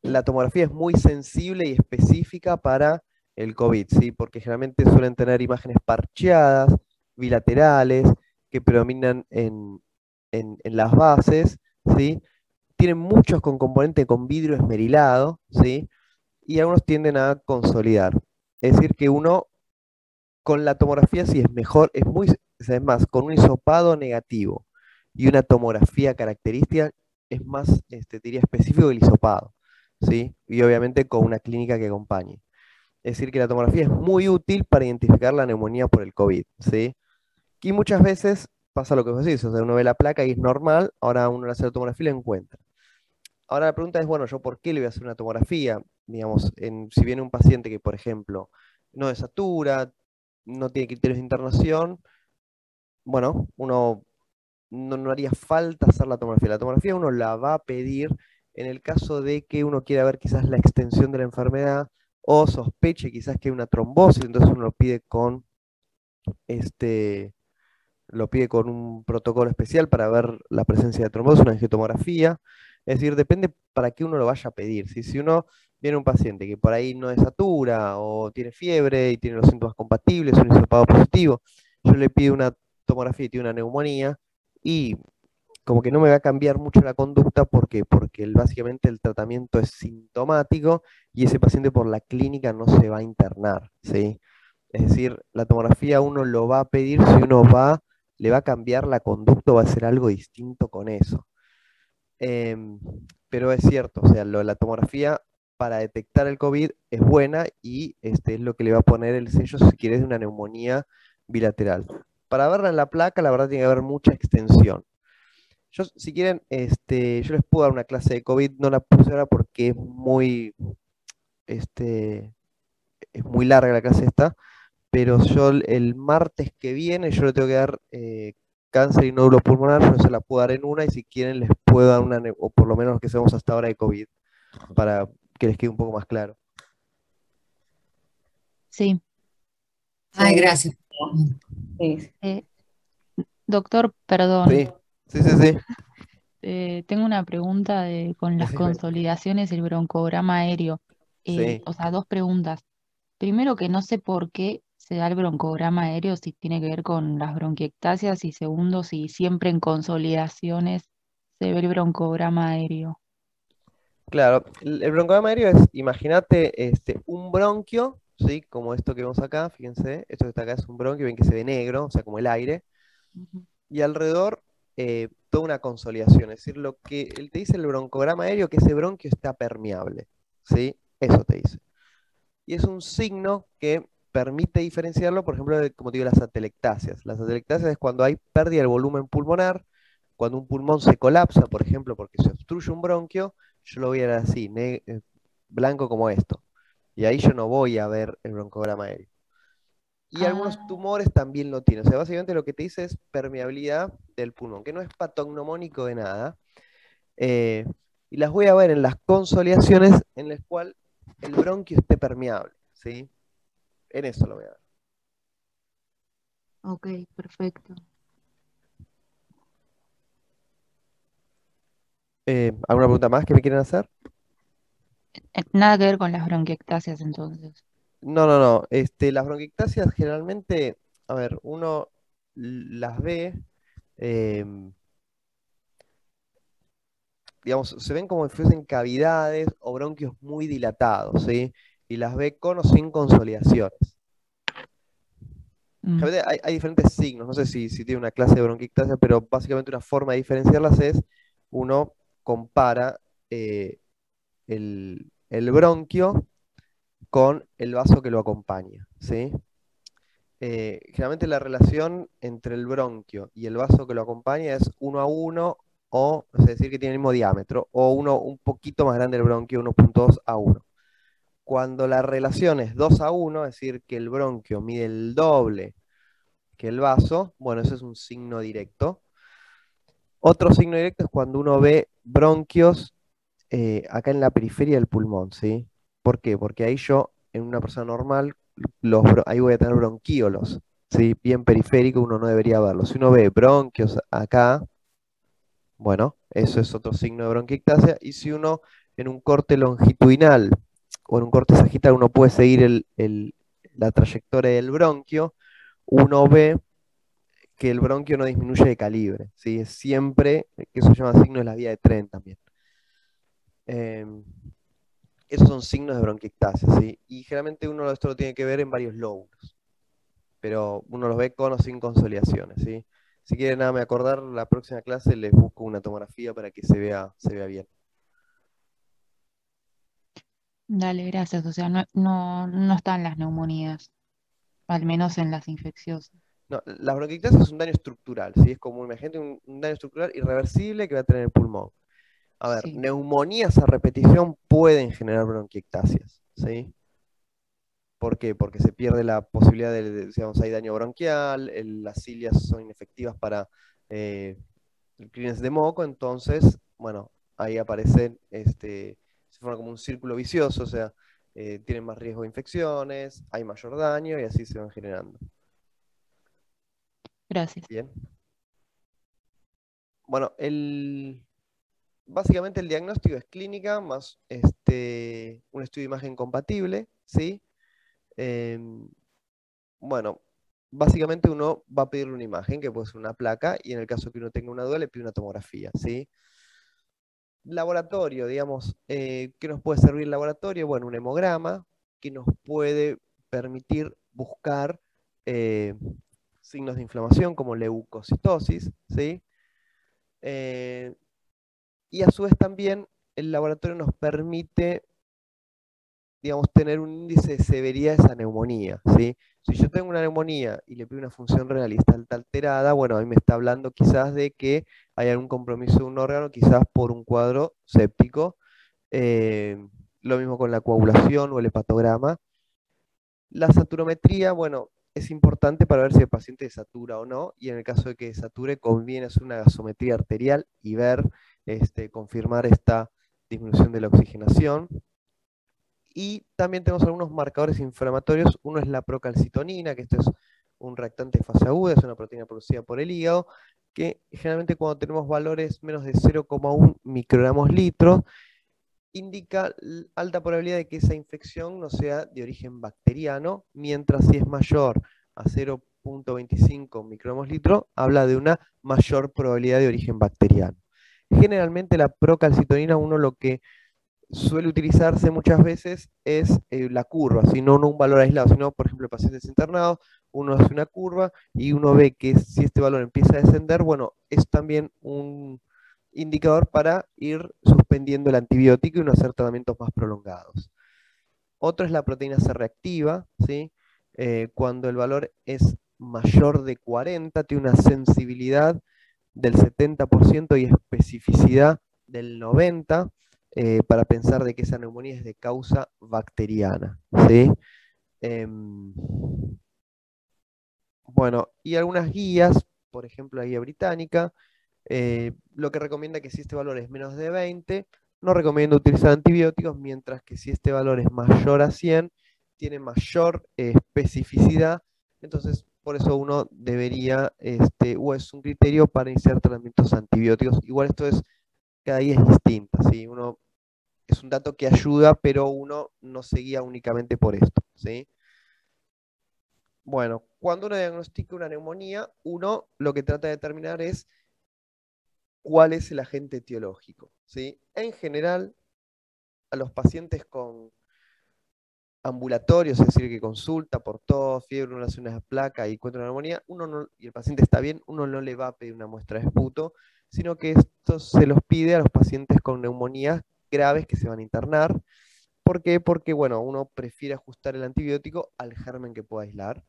la tomografía es muy sensible y específica para el COVID, ¿sí? Porque generalmente suelen tener imágenes parcheadas, bilaterales, que predominan en las bases, ¿sí? Tienen muchos con componente con vidrio esmerilado, ¿sí? Y algunos tienden a consolidar. Es decir, que uno con la tomografía sí es mejor, es más, con un hisopado negativo y una tomografía característica es más, te diría, específico del hisopado, ¿sí? Y obviamente con una clínica que acompañe. Es decir, que la tomografía es muy útil para identificar la neumonía por el COVID, ¿sí? Y muchas veces pasa lo que vos decís, o sea, uno ve la placa y es normal, ahora uno le hace la tomografía y la encuentra. Ahora la pregunta es, bueno, ¿yo por qué le voy a hacer una tomografía? Digamos, si viene un paciente que, por ejemplo, no desatura, no tiene criterios de internación, bueno, uno no haría falta hacer la tomografía. La tomografía uno la va a pedir en el caso de que uno quiera ver quizás la extensión de la enfermedad o sospeche quizás que hay una trombosis, entonces uno este, lo pide con un protocolo especial para ver la presencia de trombosis, una angiotomografía. Es decir, depende para qué uno lo vaya a pedir. Si uno viene un paciente que por ahí no desatura o tiene fiebre y tiene los síntomas compatibles, un hisopado positivo, yo le pido una tomografía y tiene una neumonía y como que no me va a cambiar mucho la conducta, ¿por qué? Porque básicamente el tratamiento es sintomático y ese paciente por la clínica no se va a internar, ¿sí? Es decir, la tomografía uno lo va a pedir si uno le va a cambiar la conducta o va a hacer algo distinto con eso. Pero es cierto, o sea, la tomografía para detectar el COVID es buena y es lo que le va a poner el sello si quieres de una neumonía bilateral. Para verla en la placa, la verdad tiene que haber mucha extensión. Yo, si quieren, yo les puedo dar una clase de COVID, no la puse ahora porque es muy larga la clase esta, pero yo el martes que viene yo le tengo que dar cáncer y nódulo pulmonar, yo se la puedo dar en una y si quieren les puedo dar una, o por lo menos lo que sabemos hasta ahora de COVID, para que les quede un poco más claro. Sí. Ay, gracias. Sí. Doctor, perdón, Sí, sí, sí, sí. tengo una pregunta con las Decime. consolidaciones del broncograma aéreo. Sí. O sea, dos preguntas. Primero, que no sé por qué se da el broncograma aéreo, si tiene que ver con las bronquiectasias, y segundo, si siempre en consolidaciones se ve el broncograma aéreo. Claro, el broncograma aéreo es, imagínate, un bronquio, ¿sí? Como esto que vemos acá, fíjense, esto que está acá es un bronquio, ven que se ve negro, o sea, como el aire, Ujú. y alrededor toda una consolidación, es decir, lo que él te dice el broncograma aéreo, que ese bronquio está permeable, ¿sí? Eso te dice. Y es un signo que permite diferenciarlo, por ejemplo, de, como te digo, las atelectasias. Las atelectasias es cuando hay pérdida del volumen pulmonar, cuando un pulmón se colapsa, por ejemplo, porque se obstruye un bronquio, yo lo voy a ver así, blanco como esto. Y ahí yo no voy a ver el broncograma aéreo. Y algunos Ah, tumores también lo tienen. O sea, básicamente lo que te dice es permeabilidad del pulmón, que no es patognomónico de nada. Eh, y las voy a ver en las consolidaciones en las cuales el bronquio esté permeable, ¿sí? En eso lo voy a ver. ok, perfecto. ¿Alguna pregunta más que me quieren hacer? Nada que ver con las bronquiectasias entonces. No, no, no. Las bronquiectasias generalmente, a ver, uno las ve, eh, digamos, se ven como si fuesen cavidades o bronquios muy dilatados, ¿sí? Y las ve con o sin consolidaciones. Mm. Generalmente hay diferentes signos, no sé si tiene una clase de bronquiectasia, pero básicamente una forma de diferenciarlas es, uno compara el bronquio con el vaso que lo acompaña, ¿sí? Generalmente la relación entre el bronquio y el vaso que lo acompaña es 1 a 1, o es decir, que tiene el mismo diámetro, o uno un poquito más grande el bronquio, 1,2 a 1. Cuando la relación es 2 a 1, es decir, que el bronquio mide el doble que el vaso, bueno, eso es un signo directo. Otro signo directo es cuando uno ve bronquios acá en la periferia del pulmón, ¿sí? ¿Por qué? Porque ahí yo, en una persona normal, ahí voy a tener bronquíolos, ¿sí? Bien periférico, uno no debería verlo. Si uno ve bronquios acá, bueno, eso es otro signo de bronquiectasia. Y si uno en un corte longitudinal o en un corte sagital uno puede seguir la trayectoria del bronquio, uno ve que el bronquio no disminuye de calibre, ¿sí? Es siempre, que eso se llama signo de la vía de tren también. Esos son signos de bronquiectasia, ¿sí? Y generalmente uno esto lo tiene que ver en varios lóbulos, pero uno los ve con o sin consolidaciones, ¿sí? Si quieren nada me acordar, la próxima clase les busco una tomografía para que se vea bien. Dale, gracias. O sea, no están las neumonías, al menos en las infecciosas. No, la bronquiectasis es un daño estructural, ¿sí? Es como, imagínate, un daño estructural irreversible que va a tener el pulmón. A ver, Sí, neumonías a repetición pueden generar bronquiectasias, ¿sí? ¿Por qué? Porque se pierde la posibilidad digamos, hay daño bronquial, las cilias son inefectivas para el clearance de moco, entonces, bueno, ahí aparecen, se forma como un círculo vicioso, o sea, tienen más riesgo de infecciones, hay mayor daño y así se van generando. gracias. Bien. Bueno, básicamente el diagnóstico es clínica más un estudio de imagen compatible, ¿sí? Bueno, básicamente uno va a pedir una imagen, que puede ser una placa, y en el caso que uno tenga una duda, le pide una tomografía, ¿sí? Laboratorio, digamos, ¿qué nos puede servir el laboratorio? Bueno, un hemograma que nos puede permitir buscar eh, signos de inflamación como leucocitosis, ¿sí? Eh, y a su vez también el laboratorio nos permite, digamos, tener un índice de severidad de esa neumonía, ¿sí? Si yo tengo una neumonía y le pido una función renal y está alterada, bueno, ahí me está hablando quizás de que hay algún compromiso de un órgano, quizás por un cuadro séptico. Eh, lo mismo con la coagulación o el hepatograma. La saturometría, bueno, es importante para ver si el paciente desatura o no, y en el caso de que desature, conviene hacer una gasometría arterial y ver, confirmar esta disminución de la oxigenación. Y también tenemos algunos marcadores inflamatorios. Uno es la procalcitonina, que esto es un reactante de fase aguda, es una proteína producida por el hígado, que generalmente cuando tenemos valores menos de 0,1 microgramos litro, indica alta probabilidad de que esa infección no sea de origen bacteriano, mientras si es mayor a 0,25 microgramos litro, habla de una mayor probabilidad de origen bacteriano. Generalmente la procalcitonina, uno lo que suele utilizarse muchas veces es la curva, sino no un valor aislado, sino, por ejemplo, pacientes internados, uno hace una curva y uno ve que si este valor empieza a descender, bueno, es también un indicador para ir suspendiendo el antibiótico y no hacer tratamientos más prolongados. Otro es la proteína C reactiva, ¿sí? Cuando el valor es mayor de 40, tiene una sensibilidad del 70% y especificidad del 90%, para pensar de que esa neumonía es de causa bacteriana, ¿sí? Em, bueno, y algunas guías, por ejemplo la guía británica, lo que recomienda que si este valor es menos de 20, no recomiendo utilizar antibióticos, mientras que si este valor es mayor a 100, tiene mayor especificidad, entonces por eso uno debería, o es un criterio para iniciar tratamientos antibióticos. Igual esto es, cada día es distinta, ¿sí? Uno, es un dato que ayuda, pero uno no se guía únicamente por esto, ¿sí? Bueno, cuando uno diagnostica una neumonía, uno lo que trata de determinar es cuál es el agente etiológico, ¿sí? En general, a los pacientes con ambulatorios, es decir, que consulta por tos, fiebre, uno hace una placa y encuentra una neumonía, y el paciente está bien, uno no le va a pedir una muestra de esputo, sino que esto se los pide a los pacientes con neumonías graves que se van a internar. ¿Por qué? Porque, bueno, uno prefiere ajustar el antibiótico al germen que pueda aislar.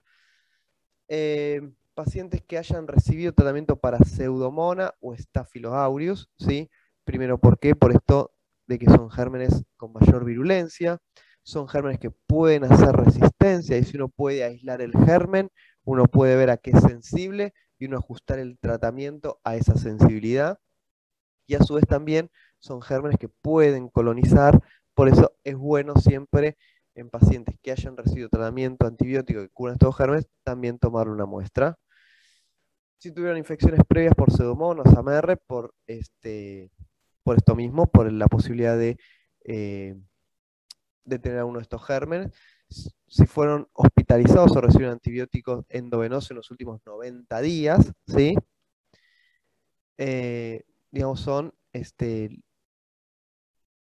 Pacientes que hayan recibido tratamiento para Pseudomonas o Staphylococcus aureus, ¿sí? Primero, ¿por qué? Por esto de que son gérmenes con mayor virulencia, son gérmenes que pueden hacer resistencia, y si uno puede aislar el germen, uno puede ver a qué es sensible y uno ajustar el tratamiento a esa sensibilidad. Y a su vez también son gérmenes que pueden colonizar, por eso es bueno siempre en pacientes que hayan recibido tratamiento antibiótico que curan estos gérmenes, también tomar una muestra. Si tuvieron infecciones previas por Pseudomonas, AMR, por esto mismo, por la posibilidad de tener alguno de estos gérmenes, si fueron hospitalizados o recibieron antibióticos endovenosos en los últimos 90 días, ¿sí? Digamos, son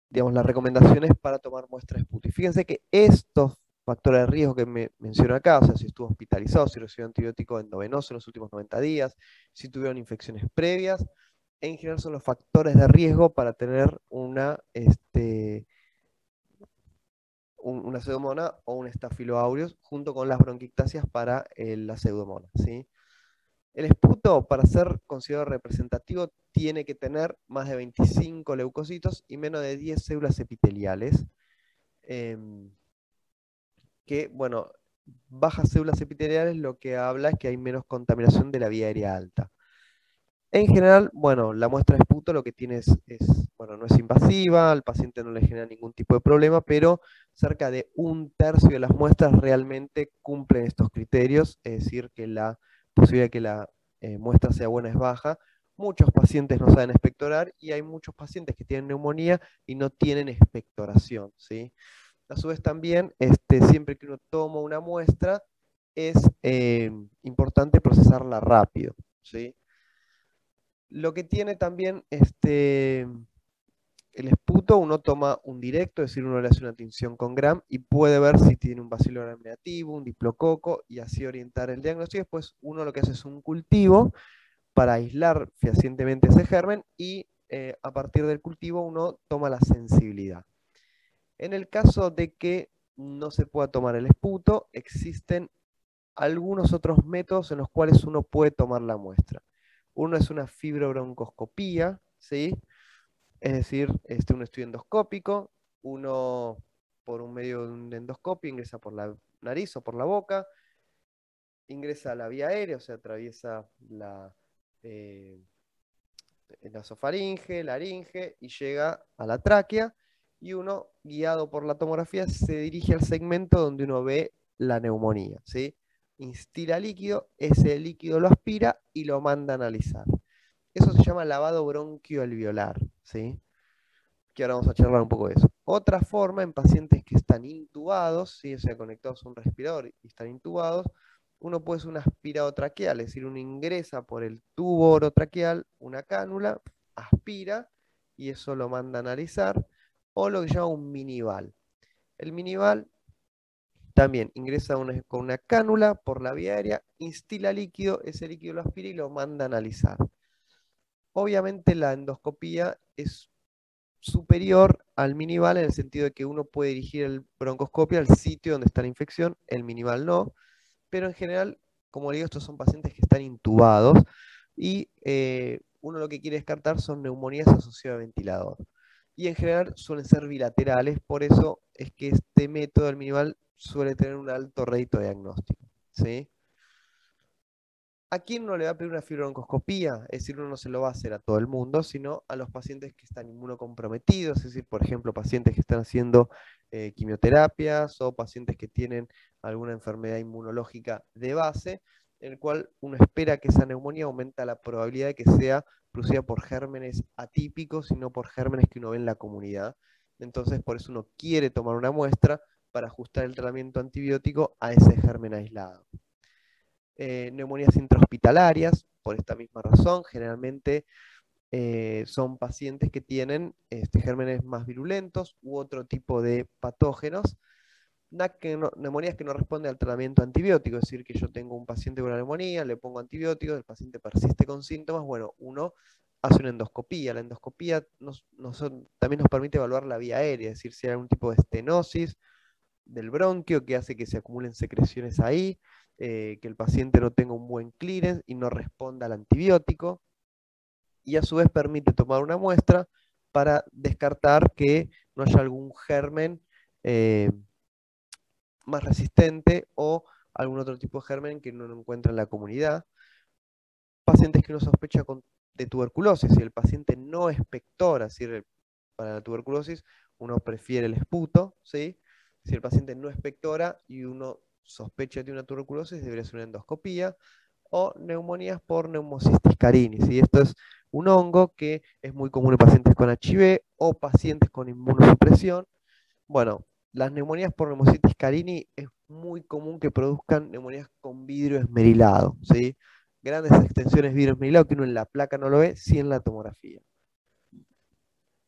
digamos, las recomendaciones para tomar muestras de esputo. Y fíjense que estos factores de riesgo que me menciono acá, o sea, si estuvo hospitalizado, si recibió antibiótico endovenoso en los últimos 90 días, si tuvieron infecciones previas, en general son los factores de riesgo para tener una pseudomonas o un Staphylococcus aureus, junto con las bronquiectasias para la pseudomonas, ¿sí? El esputo, para ser considerado representativo, tiene que tener más de 25 leucocitos y menos de 10 células epiteliales. Que, bueno, bajas células epiteliales lo que habla es que hay menos contaminación de la vía aérea alta. En general, bueno, la muestra de esputo lo que tiene bueno, no es invasiva, al paciente no le genera ningún tipo de problema, pero cerca de 1/3 de las muestras realmente cumplen estos criterios, es decir, que la posibilidad de que la muestra sea buena es baja. Muchos pacientes no saben expectorar y hay muchos pacientes que tienen neumonía y no tienen expectoración, ¿sí? A su vez también, siempre que uno toma una muestra, es importante procesarla rápido, ¿sí? Lo que tiene también el esputo, uno toma un directo, es decir, uno le hace una tinción con Gram y puede ver si tiene un bacilo gram negativo, un diplococo, y así orientar el diagnóstico. Después uno lo que hace es un cultivo para aislar fehacientemente ese germen y a partir del cultivo uno toma la sensibilidad. En el caso de que no se pueda tomar el esputo, existen algunos otros métodos en los cuales uno puede tomar la muestra. Uno es una fibrobroncoscopía, ¿sí? Es decir, un estudio endoscópico, uno por un medio de un endoscopio ingresa por la nariz o por la boca, ingresa a la vía aérea, o sea, atraviesa la nasofaringe, laringe y llega a la tráquea, y uno, guiado por la tomografía, se dirige al segmento donde uno ve la neumonía, ¿sí? Instila líquido, ese líquido lo aspira y lo manda a analizar. Eso se llama lavado bronquioalveolar, ¿sí? Que ahora vamos a charlar un poco de eso. Otra forma, en pacientes que están intubados, ¿sí? O sea, conectados a un respirador y están intubados, uno puede hacer un aspirado traqueal, es decir, uno ingresa por el tubo orotraqueal una cánula, aspira y eso lo manda a analizar, o lo que se llama un minival. El minival también ingresa con una cánula por la vía aérea, instila líquido, ese líquido lo aspira y lo manda a analizar. Obviamente la endoscopía es superior al minival en el sentido de que uno puede dirigir el broncoscopio al sitio donde está la infección, el minival no, pero en general, como digo, estos son pacientes que están intubados y uno lo que quiere descartar son neumonías asociadas a ventilador. Y en general suelen ser bilaterales, por eso es que este método del minival suele tener un alto rédito diagnóstico, ¿sí? ¿A quién no le va a pedir una fibrobroncoscopía? Es decir, uno no se lo va a hacer a todo el mundo, sino a los pacientes que están inmunocomprometidos, es decir, por ejemplo, pacientes que están haciendo quimioterapias o pacientes que tienen alguna enfermedad inmunológica de base, en el cual uno espera que esa neumonía aumenta la probabilidad de que sea producida por gérmenes atípicos y no por gérmenes que uno ve en la comunidad. Entonces, por eso uno quiere tomar una muestra para ajustar el tratamiento antibiótico a ese germen aislado. Neumonías intrahospitalarias, por esta misma razón, generalmente son pacientes que tienen gérmenes más virulentos u otro tipo de patógenos. Neumonías que no responden al tratamiento antibiótico, es decir, que yo tengo un paciente con una neumonía, le pongo antibióticos, el paciente persiste con síntomas, bueno, uno hace una endoscopía. La endoscopía también nos permite evaluar la vía aérea, es decir, si hay algún tipo de estenosis del bronquio que hace que se acumulen secreciones ahí, que el paciente no tenga un buen clearance y no responda al antibiótico, y a su vez permite tomar una muestra para descartar que no haya algún germen más resistente o algún otro tipo de germen que no encuentra en la comunidad. Pacientes que uno sospecha de tuberculosis, si el paciente no expectora, es decir, para la tuberculosis uno prefiere el esputo, ¿sí? Si el paciente no expectora y uno sospecha de una tuberculosis, debería ser una endoscopía, o neumonías por Pneumocystis carinii, ¿sí? Esto es un hongo que es muy común en pacientes con HIV o pacientes con inmunosupresión. Bueno, las neumonías por Pneumocystis carinii es muy común que produzcan neumonías con vidrio esmerilado, ¿sí? Grandes extensiones de vidrio esmerilado que uno en la placa no lo ve, sí en la tomografía.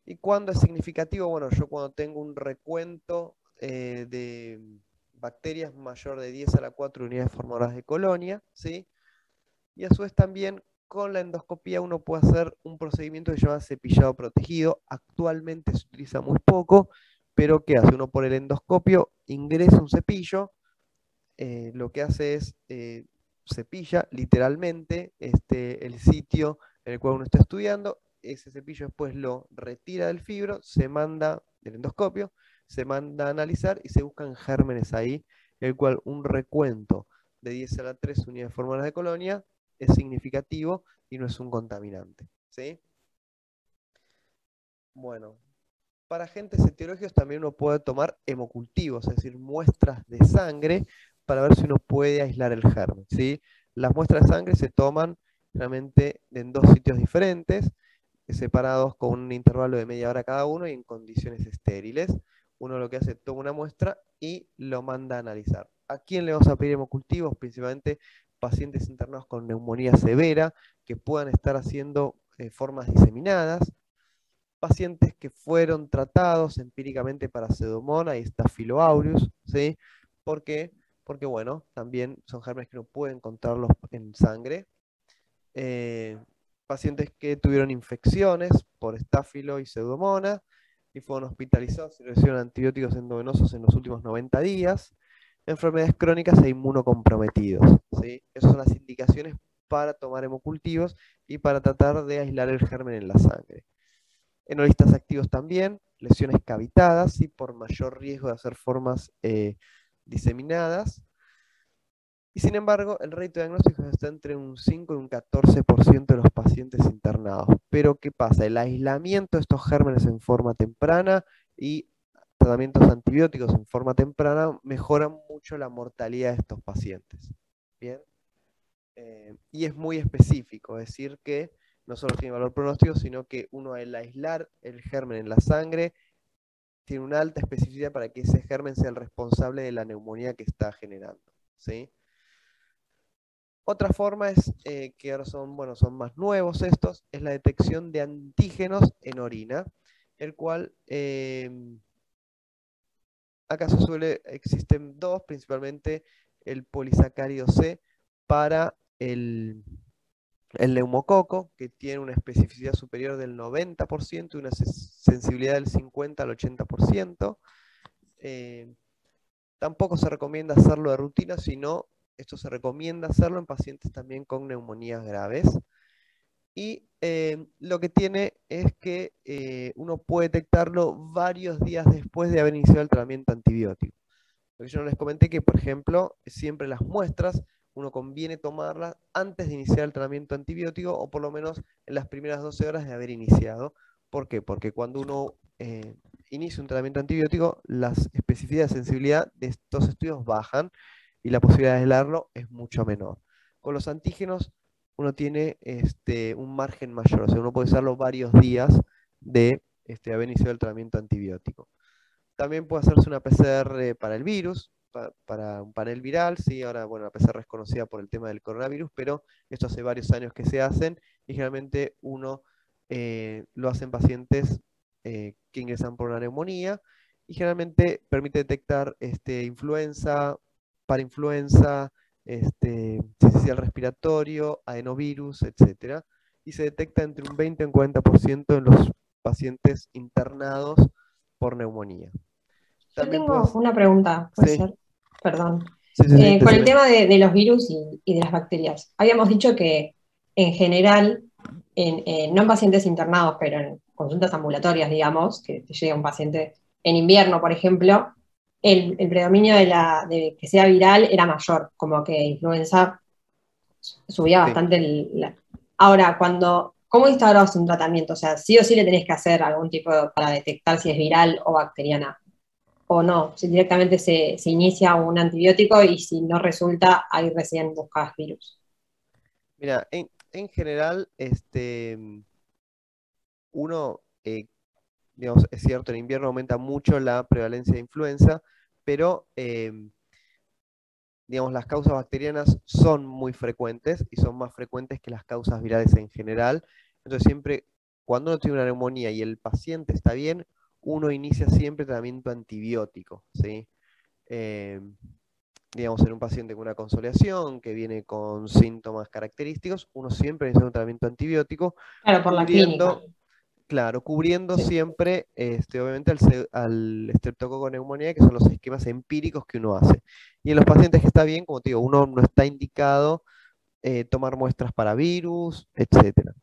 ¿Y cuándo es significativo? Bueno, yo cuando tengo un recuento de bacterias mayor de 10 a la 4 unidades formadoras de colonia, ¿sí? Y a su vez también con la endoscopía uno puede hacer un procedimiento que se llama cepillado protegido. Actualmente se utiliza muy poco, pero ¿qué hace? Uno por el endoscopio ingresa un cepillo, lo que hace es cepilla literalmente el sitio en el cual uno está estudiando. Ese cepillo después lo retira del fibro, se manda del endoscopio, se manda a analizar y se buscan gérmenes ahí, el cual un recuento de 10 a la 3 unidades formales de colonia es significativo y no es un contaminante, ¿sí? Bueno, para agentes etiológicos también uno puede tomar hemocultivos, es decir, muestras de sangre para ver si uno puede aislar el germen, ¿sí? Las muestras de sangre se toman realmente en 2 sitios diferentes, separados con un intervalo de media hora cada uno y en condiciones estériles. Uno lo que hace, toma una muestra y lo manda a analizar. ¿A quién le vamos a pedir hemocultivos? Principalmente pacientes internados con neumonía severa, que puedan estar haciendo formas diseminadas, pacientes que fueron tratados empíricamente para Pseudomonas y Staphylo aureus, ¿sí? ¿Por qué? Porque, bueno, también son gérmenes que no pueden encontrarlos en sangre. Pacientes que tuvieron infecciones por Staphylo y Pseudomonas y fueron hospitalizados y recibieron antibióticos endovenosos en los últimos 90 días. Enfermedades crónicas e inmunocomprometidos, ¿sí? Esas son las indicaciones para tomar hemocultivos y para tratar de aislar el germen en la sangre. Enolistas activos también, lesiones cavitadas y por mayor riesgo de hacer formas diseminadas. Y sin embargo, el rate de diagnóstico está entre un 5 y un 14% de los pacientes internados. Pero ¿qué pasa? El aislamiento de estos gérmenes en forma temprana y tratamientos antibióticos en forma temprana mejoran mucho la mortalidad de estos pacientes. ¿Bien? Y es muy específico, es decir que no solo tiene valor pronóstico, sino que uno al aislar el germen en la sangre tiene una alta especificidad para que ese germen sea el responsable de la neumonía que está generando, ¿sí? Otra forma es, que ahora son más nuevos estos, es la detección de antígenos en orina, el cual acá existen dos, principalmente el polisacárido C para el neumococo, que tiene una especificidad superior del 90% y una sensibilidad del 50 al 80%. Tampoco se recomienda hacerlo de rutina, sino esto se recomienda hacerlo en pacientes también con neumonías graves. Y lo que tiene es que uno puede detectarlo varios días después de haber iniciado el tratamiento antibiótico. Lo que yo no les comenté que, por ejemplo, siempre las muestras uno conviene tomarlas antes de iniciar el tratamiento antibiótico o por lo menos en las primeras 12 horas de haber iniciado. ¿Por qué? Porque cuando uno inicia un tratamiento antibiótico, las especificidades de sensibilidad de estos estudios bajan y la posibilidad de aislarlo es mucho menor. Con los antígenos uno tiene un margen mayor, o sea, uno puede usarlo varios días de haber iniciado el tratamiento antibiótico. También puede hacerse una PCR para el virus, para un panel viral, ¿sí? Ahora, bueno, la PCR es conocida por el tema del coronavirus, pero esto hace varios años que se hacen y generalmente uno lo hace en pacientes que ingresan por una neumonía y generalmente permite detectar influenza, parainfluenza, sincicial respiratorio, adenovirus, etc. Y se detecta entre un 20 y un 40% en los pacientes internados por neumonía. Yo También tengo una pregunta, ¿puede Sí. ser? Perdón. Sí, Con el decime. tema de los virus y de las bacterias. Habíamos dicho que en general, no en pacientes internados, pero en consultas ambulatorias, digamos, que te llega un paciente en invierno, por ejemplo, el predominio de que sea viral era mayor, como que influenza subía Sí. bastante. Ahora, ¿cómo instaurás un tratamiento? O sea, sí o sí le tenés que hacer algún tipo para detectar si es viral o bacteriana. O no, si directamente se inicia un antibiótico y si no resulta, ahí recién buscas virus. Mira, en general, uno, digamos, es cierto, en invierno aumenta mucho la prevalencia de influenza, pero, digamos, las causas bacterianas son muy frecuentes y son más frecuentes que las causas virales en general. Entonces, siempre, cuando uno tiene una neumonía y el paciente está bien, uno inicia siempre tratamiento antibiótico, ¿sí? Digamos, en un paciente con una consolidación que viene con síntomas característicos, uno siempre necesita un tratamiento antibiótico, Claro, por la clínica. Claro, cubriendo siempre, obviamente, al estreptococo neumonía, que son los esquemas empíricos que uno hace. Y en los pacientes que está bien, como te digo, uno no está indicado tomar muestras para virus, etcétera.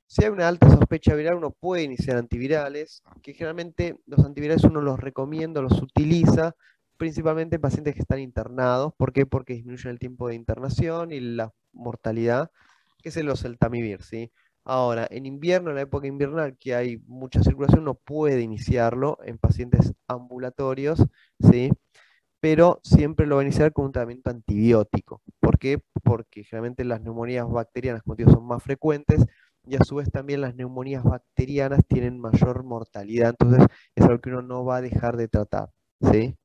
Si hay una alta sospecha viral, uno puede iniciar antivirales, que generalmente los antivirales uno los recomienda, los utiliza, principalmente en pacientes que están internados. ¿Por qué? Porque disminuyen el tiempo de internación y la mortalidad, que es el oseltamivir, ¿sí? Ahora, en invierno, en la época invernal, que hay mucha circulación, uno puede iniciarlo en pacientes ambulatorios, ¿sí? Pero siempre lo va a iniciar con un tratamiento antibiótico. ¿Por qué? Porque generalmente las neumonías bacterianas, como digo, son más frecuentes y a su vez también las neumonías bacterianas tienen mayor mortalidad, entonces es algo que uno no va a dejar de tratar, ¿sí?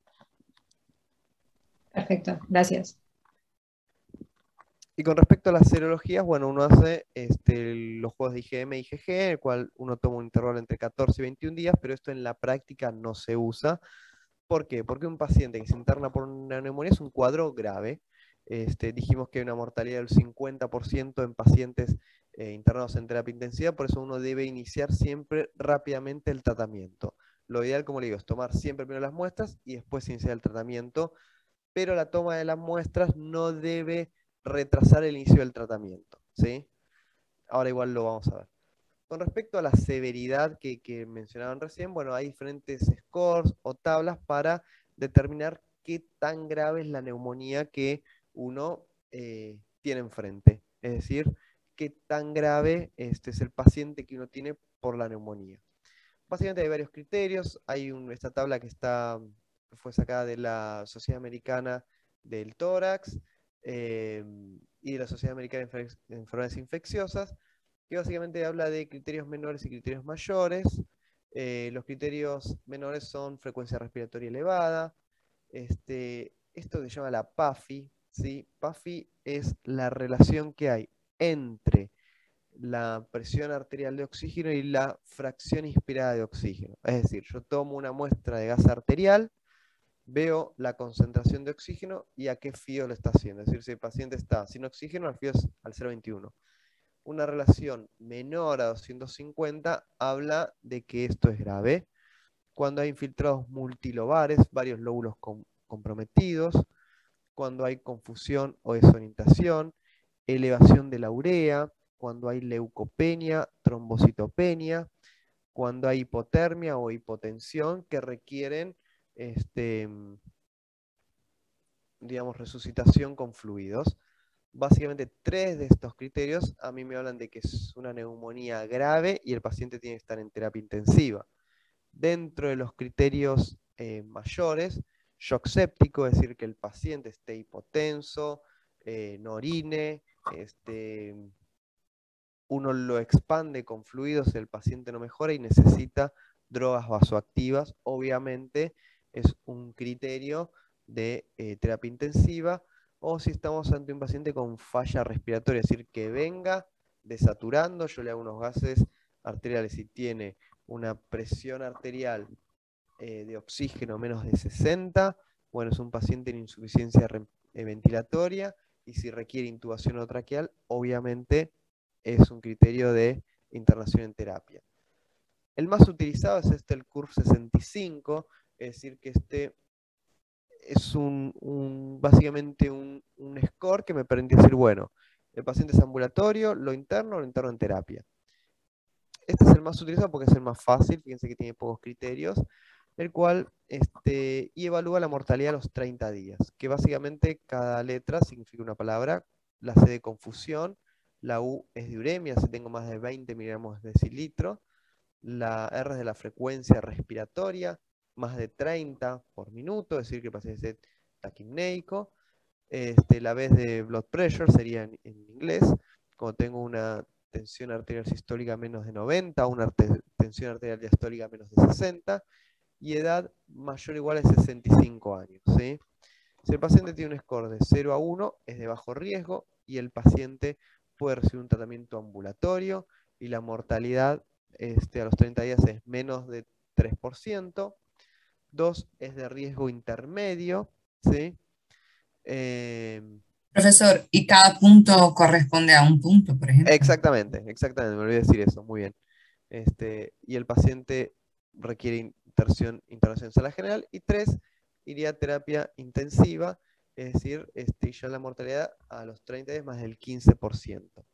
Perfecto, gracias. Y con respecto a las serologías, bueno, uno hace los juegos de IgM y IgG, en el cual uno toma un intervalo entre 14 y 21 días, pero esto en la práctica no se usa. ¿Por qué? Porque un paciente que se interna por una neumonía es un cuadro grave. Dijimos que hay una mortalidad del 50% en pacientes internados en terapia intensiva, por eso uno debe iniciar siempre rápidamente el tratamiento. Lo ideal, como le digo, es tomar siempre primero las muestras y después iniciar el tratamiento, pero la toma de las muestras no debe retrasar el inicio del tratamiento, ¿sí? Ahora igual lo vamos a ver. Con respecto a la severidad que mencionaban recién, bueno, hay diferentes scores o tablas para determinar qué tan grave es la neumonía que uno tiene enfrente. Es decir, qué tan grave es el paciente que uno tiene por la neumonía. Básicamente hay varios criterios. Hay esta tabla que fue sacada de la Sociedad Americana del Tórax y de la Sociedad Americana de Enfermedades Infecciosas, que básicamente habla de criterios menores y criterios mayores. Los criterios menores son frecuencia respiratoria elevada. Esto se llama la PAFI, ¿sí? PAFI es la relación que hay entre la presión arterial de oxígeno y la fracción inspirada de oxígeno. Es decir, yo tomo una muestra de gas arterial, veo la concentración de oxígeno y a qué FIO lo está haciendo. Es decir, si el paciente está sin oxígeno, el FIO es al 0,21. Una relación menor a 250 habla de que esto es grave. Cuando hay infiltrados multilobares, varios lóbulos comprometidos, cuando hay confusión o desorientación, elevación de la urea, cuando hay leucopenia, trombocitopenia, cuando hay hipotermia o hipotensión que requieren, digamos, resucitación con fluidos. Básicamente 3 de estos criterios a mí me hablan de que es una neumonía grave y el paciente tiene que estar en terapia intensiva. Dentro de los criterios mayores, shock séptico, es decir, que el paciente esté hipotenso, no orine, uno lo expande con fluidos, el paciente no mejora y necesita drogas vasoactivas. Obviamente es un criterio de terapia intensiva, o si estamos ante un paciente con falla respiratoria, es decir, que venga desaturando, yo le hago unos gases arteriales y tiene una presión arterial de oxígeno menos de 60, bueno, es un paciente en insuficiencia ventilatoria, y si requiere intubación o traqueal, obviamente es un criterio de internación en terapia. El más utilizado es el CURV 65, es decir, que es básicamente un score que me permite decir, bueno, el paciente es ambulatorio, lo interno en terapia. Este es el más utilizado porque es el más fácil, fíjense que tiene pocos criterios, el cual y evalúa la mortalidad a los 30 días, que básicamente cada letra significa una palabra. La C de confusión, la U es de uremia, si tengo más de 20 miligramos de decilitro, la R es de la frecuencia respiratoria, más de 30 por minuto, es decir, que el paciente esté taquipneico. La B es de blood pressure, sería en inglés, como tengo una tensión arterial sistólica menos de 90, una tensión arterial diastólica menos de 60, y edad mayor o igual a 65 años, ¿sí? Si el paciente tiene un score de 0 a 1, es de bajo riesgo, y el paciente puede recibir un tratamiento ambulatorio, y la mortalidad a los 30 días es menos de 3%. 2 es de riesgo intermedio, ¿sí? Profesor, ¿y cada punto corresponde a un punto, por ejemplo? Exactamente, me olvidé decir eso, muy bien. Y el paciente requiere internación en sala general. Y 3, iría a terapia intensiva, es decir, ya la mortalidad a los 30 días más del 15%.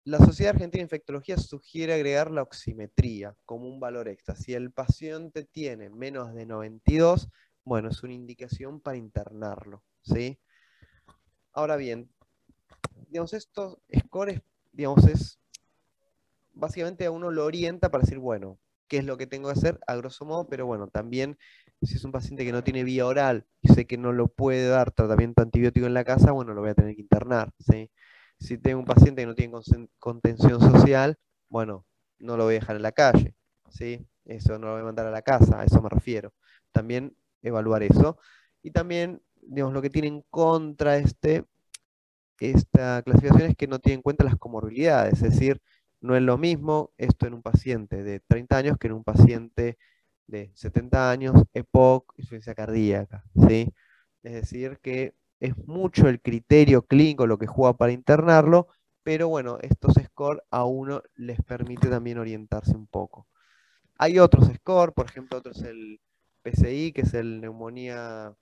La Sociedad Argentina de Infectología sugiere agregar la oximetría como un valor extra. Si el paciente tiene menos de 92, bueno, es una indicación para internarlo, ¿sí? Ahora bien, digamos, estos scores, digamos, básicamente a uno lo orienta para decir, bueno, qué es lo que tengo que hacer a grosso modo, pero bueno, también si es un paciente que no tiene vía oral y sé que no lo puede dar tratamiento antibiótico en la casa, bueno, lo voy a tener que internar, ¿sí? Si tengo un paciente que no tiene contención social, bueno, no lo voy a dejar en la calle, ¿sí? Eso no lo voy a mandar a la casa, a eso me refiero. También evaluar eso. Y también, digamos, lo que tiene en contra esta clasificación es que no tiene en cuenta las comorbilidades, es decir, no es lo mismo esto en un paciente de 30 años que en un paciente de 70 años, EPOC, insuficiencia cardíaca, ¿sí? Es decir, que es mucho el criterio clínico lo que juega para internarlo, pero bueno, estos scores a uno les permite también orientarse un poco. Hay otros scores, por ejemplo, otro es el PCI, que es el Neumonía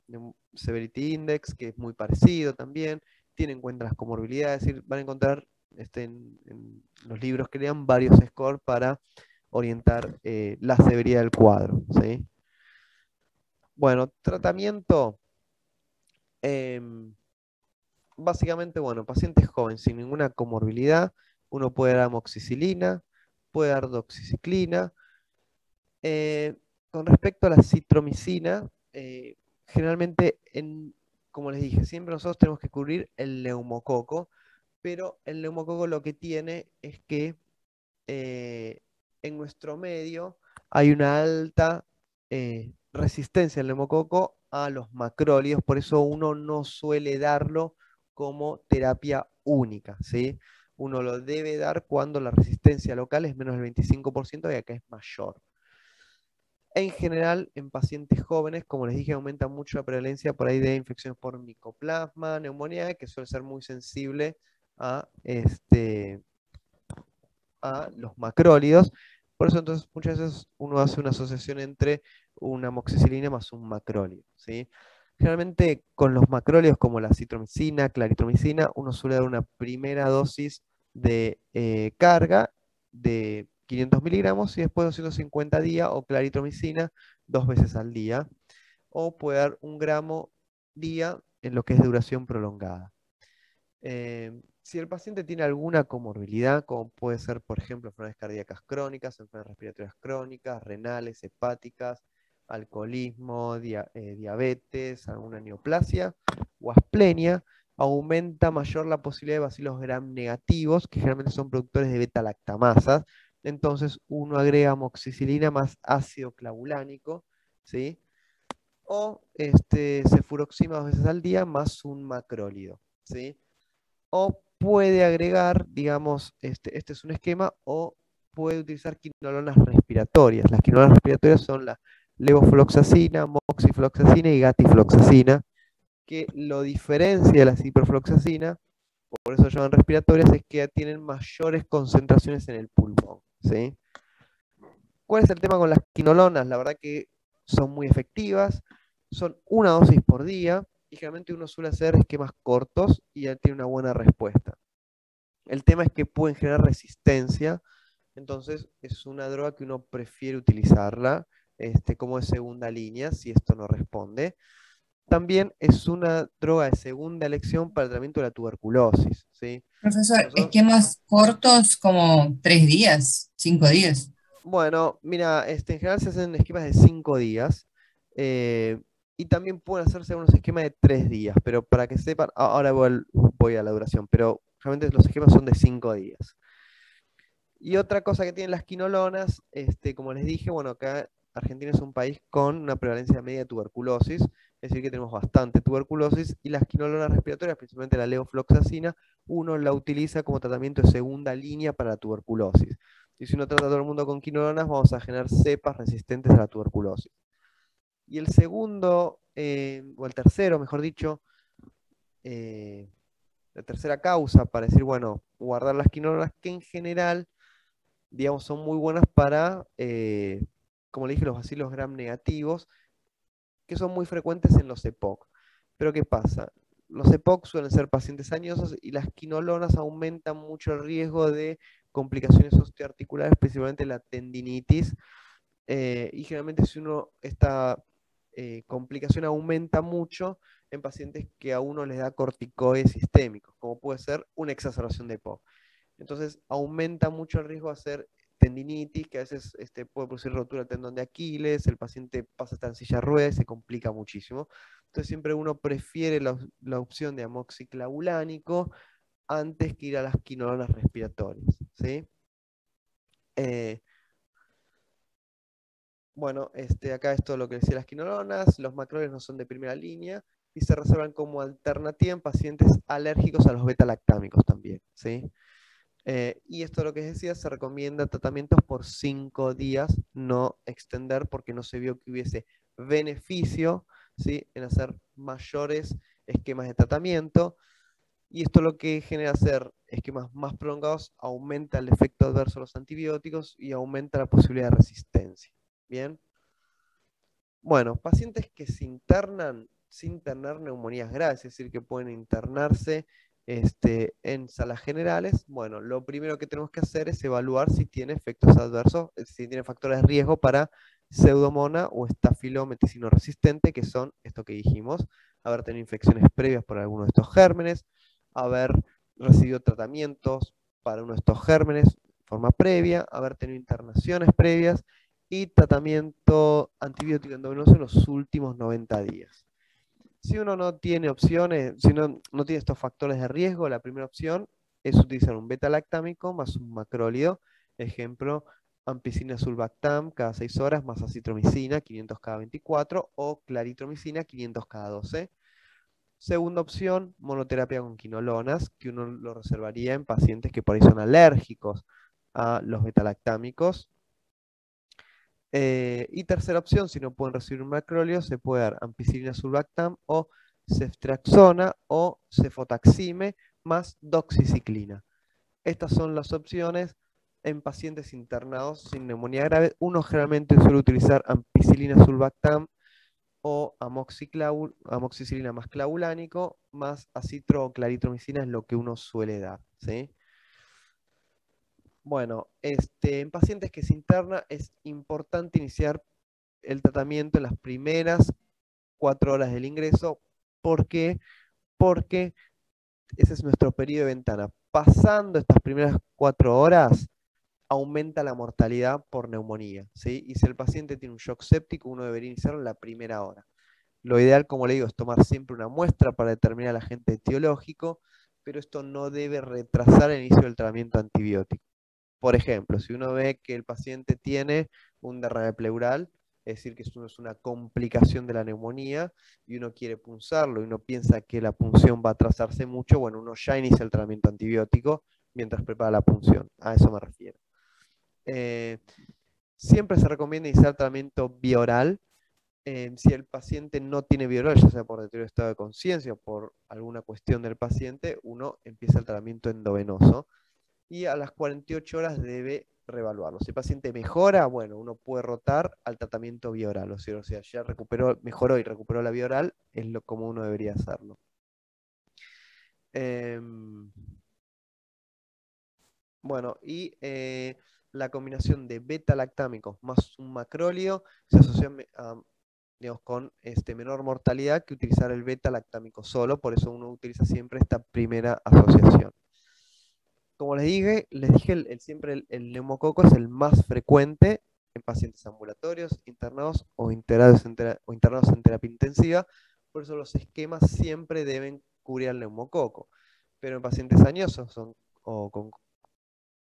Severity Index, que es muy parecido también, tiene en cuenta las comorbilidades, es decir, van a encontrar en los libros que lean varios scores para orientar la severidad del cuadro, ¿sí? Bueno, tratamiento, básicamente, bueno, pacientes jóvenes sin ninguna comorbilidad, uno puede dar amoxicilina, puede dar doxiciclina. Con respecto a la citromicina, generalmente, como les dije, siempre nosotros tenemos que cubrir el neumococo, pero el neumococo lo que tiene es que en nuestro medio hay una alta resistencia al neumococo a los macrólidos, por eso uno no suele darlo como terapia única, ¿sí? Uno lo debe dar cuando la resistencia local es menos del 25% y acá es mayor. En general, en pacientes jóvenes, como les dije, aumenta mucho la prevalencia por ahí de infecciones por micoplasma, neumonía, que suele ser muy sensible a, a los macrólidos. Por eso entonces muchas veces uno hace una asociación entre una amoxicilina más un macróleo, ¿sí? Generalmente con los macrólidos como la citromicina, claritromicina, uno suele dar una primera dosis de carga de 500 miligramos y después 250 días o claritromicina 2 veces al día. O puede dar 1 gramo día en lo que es duración prolongada. Si el paciente tiene alguna comorbilidad, como puede ser, por ejemplo, enfermedades cardíacas crónicas, enfermedades respiratorias crónicas, renales, hepáticas, alcoholismo, diabetes, alguna neoplasia o asplenia, aumenta mayor la posibilidad de bacilos gram negativos, que generalmente son productores de beta-lactamasas. Entonces uno agrega amoxicilina más ácido clavulánico, ¿sí? O cefuroxima 2 veces al día más un macrólido, ¿sí? O puede agregar, digamos, este es un esquema, o puede utilizar quinolonas respiratorias. Las quinolonas respiratorias son la levofloxacina, moxifloxacina y gatifloxacina, que lo diferencia de la ciprofloxacina, por eso llaman respiratorias, es que tienen mayores concentraciones en el pulmón, ¿sí? ¿Cuál es el tema con las quinolonas? La verdad que son muy efectivas, son una dosis por día, y generalmente uno suele hacer esquemas cortos y ya tiene una buena respuesta. El tema es que pueden generar resistencia, entonces es una droga que uno prefiere utilizarla como de segunda línea si esto no responde. También es una droga de segunda elección para el tratamiento de la tuberculosis, ¿sí? Profesor, Nosotros, esquemas cortos como 3 días, 5 días. bueno, mira, en general se hacen esquemas de 5 días eh, y también pueden hacerse unos esquemas de 3 días, pero para que sepan, ahora voy a la duración, pero realmente los esquemas son de 5 días. Y otra cosa que tienen las quinolonas, como les dije, bueno, acá Argentina es un país con una prevalencia media de tuberculosis, es decir, que tenemos bastante tuberculosis, y las quinolonas respiratorias, principalmente la levofloxacina, uno la utiliza como tratamiento de segunda línea para la tuberculosis. Y si uno trata a todo el mundo con quinolonas, vamos a generar cepas resistentes a la tuberculosis. Y el segundo, o el tercero, mejor dicho, la tercera causa para decir, bueno, guardar las quinolonas, que en general digamos, son muy buenas para, como le dije, los bacilos gram negativos, que son muy frecuentes en los EPOC. Pero ¿qué pasa? Los EPOC suelen ser pacientes añosos y las quinolonas aumentan mucho el riesgo de complicaciones osteoarticulares, principalmente la tendinitis. Y generalmente si esta complicación aumenta mucho en pacientes que a uno les da corticoides sistémicos, como puede ser una exacerbación de EPOC. Entonces aumenta mucho el riesgo de hacer tendinitis, que a veces puede producir rotura del tendón de Aquiles, el paciente pasa a estar en silla de ruedas y se complica muchísimo. Entonces siempre uno prefiere la opción de amoxiclavulánico antes que ir a las quinolonas respiratorias, ¿sí? Bueno, acá esto es lo que decía las quinolonas, los macrólidos no son de primera línea y se reservan como alternativa en pacientes alérgicos a los beta-lactámicos también, ¿sí? Y esto lo que decía, se recomienda tratamientos por 5 días, no extender porque no se vio que hubiese beneficio, ¿sí?, en hacer mayores esquemas de tratamiento. Y esto lo que genera hacer esquemas más prolongados, aumenta el efecto adverso de los antibióticos y aumenta la posibilidad de resistencia. Bien. Bueno, pacientes que se internan sin tener neumonías graves, es decir, que pueden internarse en salas generales. Bueno, lo primero que tenemos que hacer es evaluar si tiene efectos adversos, si tiene factores de riesgo para pseudomonas o estafilometicino resistente, que son esto que dijimos: haber tenido infecciones previas por alguno de estos gérmenes, haber recibido tratamientos para uno de estos gérmenes de forma previa, haber tenido internaciones previas y tratamiento antibiótico endovenoso en los últimos 90 días. Si uno no tiene opciones, si uno no tiene estos factores de riesgo, la primera opción es utilizar un beta-lactámico más un macrólido, ejemplo, ampicilina sulbactam cada 6 horas más acitromicina 500 cada 24 o claritromicina 500 cada 12. Segunda opción, monoterapia con quinolonas, que uno lo reservaría en pacientes que por ahí son alérgicos a los beta-lactámicos. Y tercera opción, si no pueden recibir un macróleo, se puede dar ampicilina sulbactam o ceftriaxona o cefotaxime más doxiciclina. Estas son las opciones en pacientes internados sin neumonía grave. Uno generalmente suele utilizar ampicilina sulbactam o amoxicilina más clavulánico más acitro o claritromicina, es lo que uno suele dar, ¿sí? Bueno, en pacientes que se interna es importante iniciar el tratamiento en las primeras 4 horas del ingreso. ¿Por qué? Porque ese es nuestro periodo de ventana. Pasando estas primeras 4 horas, aumenta la mortalidad por neumonía, ¿sí? Y si el paciente tiene un shock séptico, uno debería iniciarlo en la primera hora. Lo ideal, como le digo, es tomar siempre una muestra para determinar el agente etiológico, pero esto no debe retrasar el inicio del tratamiento antibiótico. Por ejemplo, si uno ve que el paciente tiene un derrame pleural, es decir, que esto es una complicación de la neumonía, y uno quiere punzarlo, y uno piensa que la punción va a atrasarse mucho, bueno, uno ya inicia el tratamiento antibiótico mientras prepara la punción. A eso me refiero. Siempre se recomienda iniciar tratamiento bioral. Si el paciente no tiene vía oral, ya sea por deterioro de estado de conciencia o por alguna cuestión del paciente, uno empieza el tratamiento endovenoso y a las 48 horas debe reevaluarlo. Si el paciente mejora, bueno, uno puede rotar al tratamiento vía oral. O sea, ya mejoró y recuperó la vía oral, es como uno debería hacerlo. Bueno, y la combinación de beta-lactámicos más un macróleo se asocia digamos, con menor mortalidad que utilizar el beta-lactámico solo, por eso uno utiliza siempre esta primera asociación. Como les dije, siempre el neumococo es el más frecuente en pacientes ambulatorios, internados o internados en terapia intensiva, por eso los esquemas siempre deben cubrir al neumococo. Pero en pacientes añosos o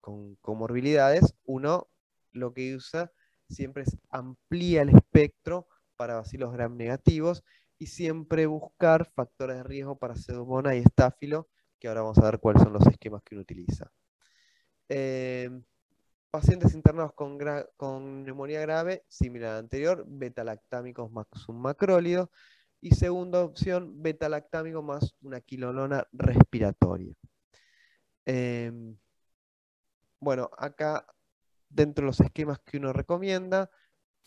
con comorbilidades, uno lo que usa siempre es amplía el espectro para bacilos gram negativos y siempre buscar factores de riesgo para pseudomonas y estáfilo, que ahora vamos a ver cuáles son los esquemas que uno utiliza. Pacientes internados con neumonía grave, similar al anterior, beta-lactámicos más un macrólido. Y segunda opción, beta-lactámico más una quinolona respiratoria. Bueno, acá dentro de los esquemas que uno recomienda,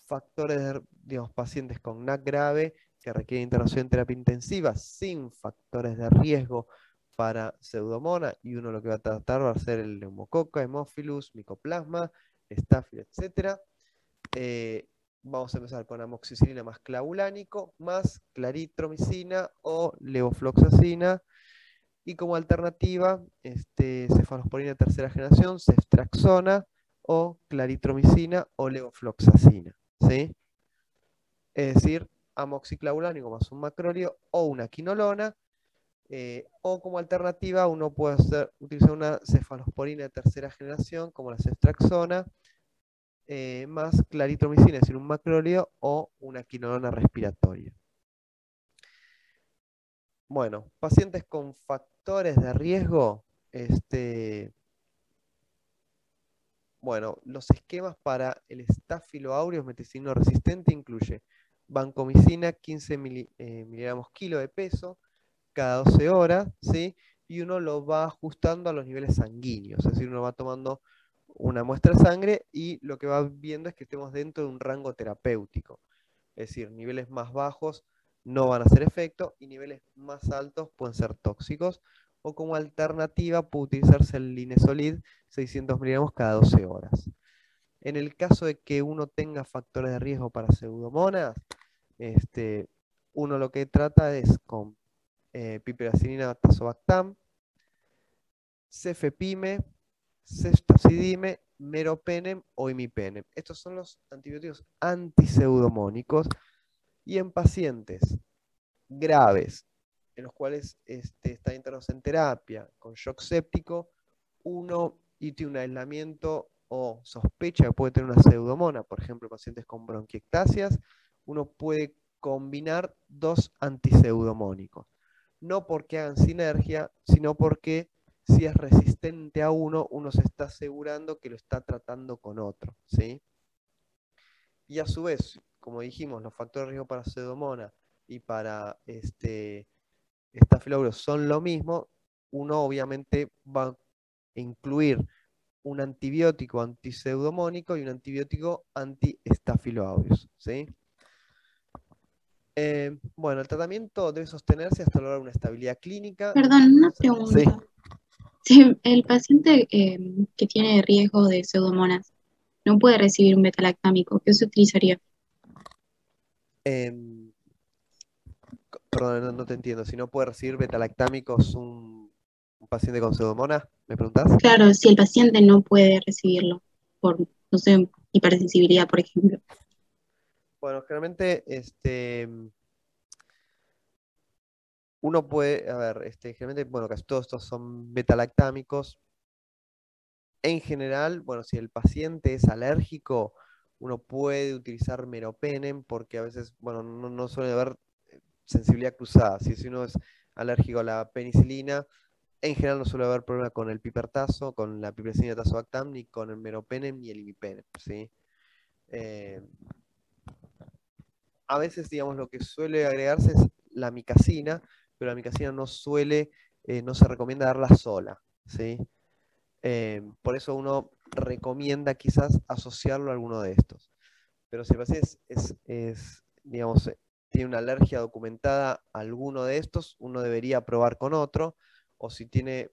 factores de, digamos, pacientes con NAC grave que requieren internación en terapia intensiva sin factores de riesgo para pseudomonas, y uno lo que va a tratar va a ser el neumococa, hemófilus, micoplasma, estáfilo, etc. Vamos a empezar con amoxicilina más clavulánico, más claritromicina o levofloxacina, y como alternativa, cefalosporina tercera generación, ceftriaxona o claritromicina o levofloxacina, ¿sí? Es decir, amoxiclavulánico más un macróleo o una quinolona, o como alternativa uno puede utilizar una cefalosporina de tercera generación como la ceftriaxona, más claritromicina, es decir, un macróleo o una quinolona respiratoria. Bueno, pacientes con factores de riesgo, bueno, los esquemas para el Staphylo aureus meticilino resistente incluye vancomicina 15 miligramos kilo de peso cada 12 horas, ¿sí? Y uno lo va ajustando a los niveles sanguíneos, es decir, uno va tomando una muestra de sangre y lo que va viendo es que estemos dentro de un rango terapéutico. Es decir, niveles más bajos no van a hacer efecto y niveles más altos pueden ser tóxicos. O como alternativa puede utilizarse el Linezolid 600 miligramos cada 12 horas. En el caso de que uno tenga factores de riesgo para pseudomonas, uno lo que trata es con piperacilina tazobactam, cefepime, ceftazidime, meropenem o imipenem. Estos son los antibióticos antipseudomónicos. Y en pacientes graves, en los cuales está internados en terapia con shock séptico, uno y tiene un aislamiento o sospecha que puede tener una pseudomona, por ejemplo, pacientes con bronquiectasias, uno puede combinar dos antipseudomónicos. No porque hagan sinergia, sino porque si es resistente a uno, uno se está asegurando que lo está tratando con otro, ¿sí? Y a su vez, como dijimos, los factores de riesgo para pseudomonas y para Staphylo aureus son lo mismo, uno obviamente va a incluir un antibiótico antipseudomónico y un antibiótico anti-Staphylo aureus, ¿sí? Bueno, el tratamiento debe sostenerse hasta lograr una estabilidad clínica. Perdón, una Sí, pregunta. Si el paciente que tiene riesgo de pseudomonas no puede recibir un betalactámico, ¿qué se utilizaría? perdón, no te entiendo. Si no puede recibir betalactámicos un paciente con pseudomonas, ¿me preguntás? Claro, si el paciente no puede recibirlo por, no sé, hipersensibilidad, por ejemplo. Bueno, generalmente uno puede, a ver, generalmente, bueno, casi todos estos son betalactámicos. En general, bueno, si el paciente es alérgico, uno puede utilizar meropenem porque a veces, bueno, no suele haber sensibilidad cruzada. Si uno es alérgico a la penicilina, en general no suele haber problema con el pipertazo, con la piperacilina tazobactam, ni con el meropenem ni el imipenem, ¿sí? A veces, digamos, lo que suele agregarse es la micacina, pero la micacina no suele, no se recomienda darla sola, ¿sí? Por eso uno recomienda quizás asociarlo a alguno de estos. Pero si el paciente digamos, tiene una alergia documentada a alguno de estos, uno debería probar con otro, o si tiene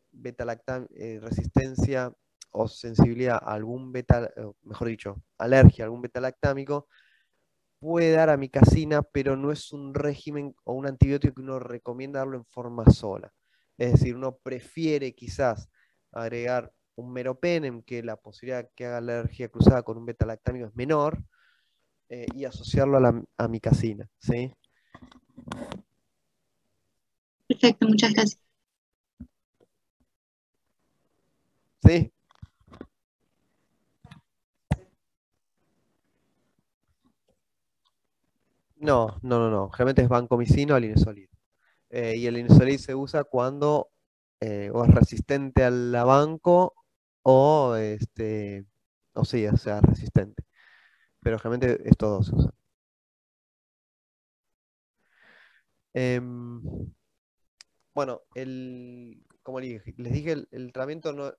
resistencia o sensibilidad a algún mejor dicho, alergia a algún betalactámico, puede dar amicacina, pero no es un régimen o un antibiótico que uno recomienda darlo en forma sola. Es decir, uno prefiere quizás agregar un meropenem, que la posibilidad que haga la alergia cruzada con un betalactámico es menor, y asociarlo a la amicacina, ¿sí? Perfecto, muchas gracias. ¿Sí? No. Generalmente es vancomicina o linezolid. Y el linezolid se usa cuando o es resistente al banco o sí, o sea, resistente. Pero generalmente estos dos se usan. Bueno, como les dije, el tratamiento no,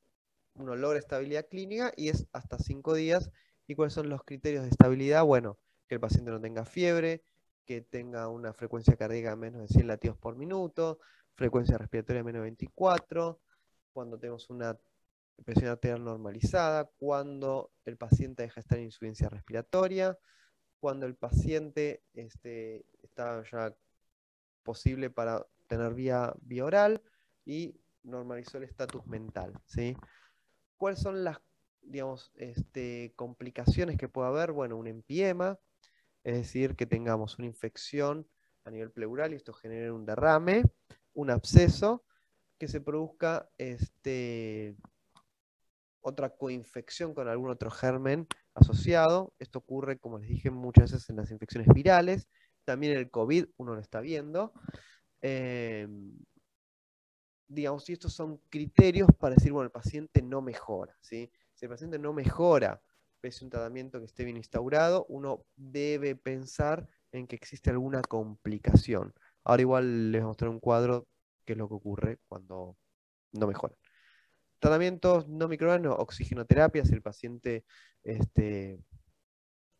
uno logra estabilidad clínica y es hasta 5 días. ¿Y cuáles son los criterios de estabilidad? Bueno, que el paciente no tenga fiebre, que tenga una frecuencia cardíaca de menos de 100 latidos por minuto, frecuencia respiratoria menos de 24, cuando tenemos una presión arterial normalizada, cuando el paciente deja de estar en insuficiencia respiratoria, cuando el paciente está ya posible para tener vía oral y normalizó el estatus mental, ¿sí? ¿Cuáles son las, digamos, complicaciones que puede haber? Bueno, un empiema, es decir, que tengamos una infección a nivel pleural y esto genere un derrame, un absceso, que se produzca otra coinfección con algún otro germen asociado. Esto ocurre, como les dije, muchas veces en las infecciones virales. También el COVID, uno lo está viendo. Digamos, y estos son criterios para decir, bueno, el paciente no mejora, ¿sí? Si el paciente no mejora, pese a un tratamiento que esté bien instaurado, uno debe pensar en que existe alguna complicación. Ahora igual les voy a mostrar un cuadro que es lo que ocurre cuando no mejora. Tratamientos no microbianos, oxigenoterapia, si el paciente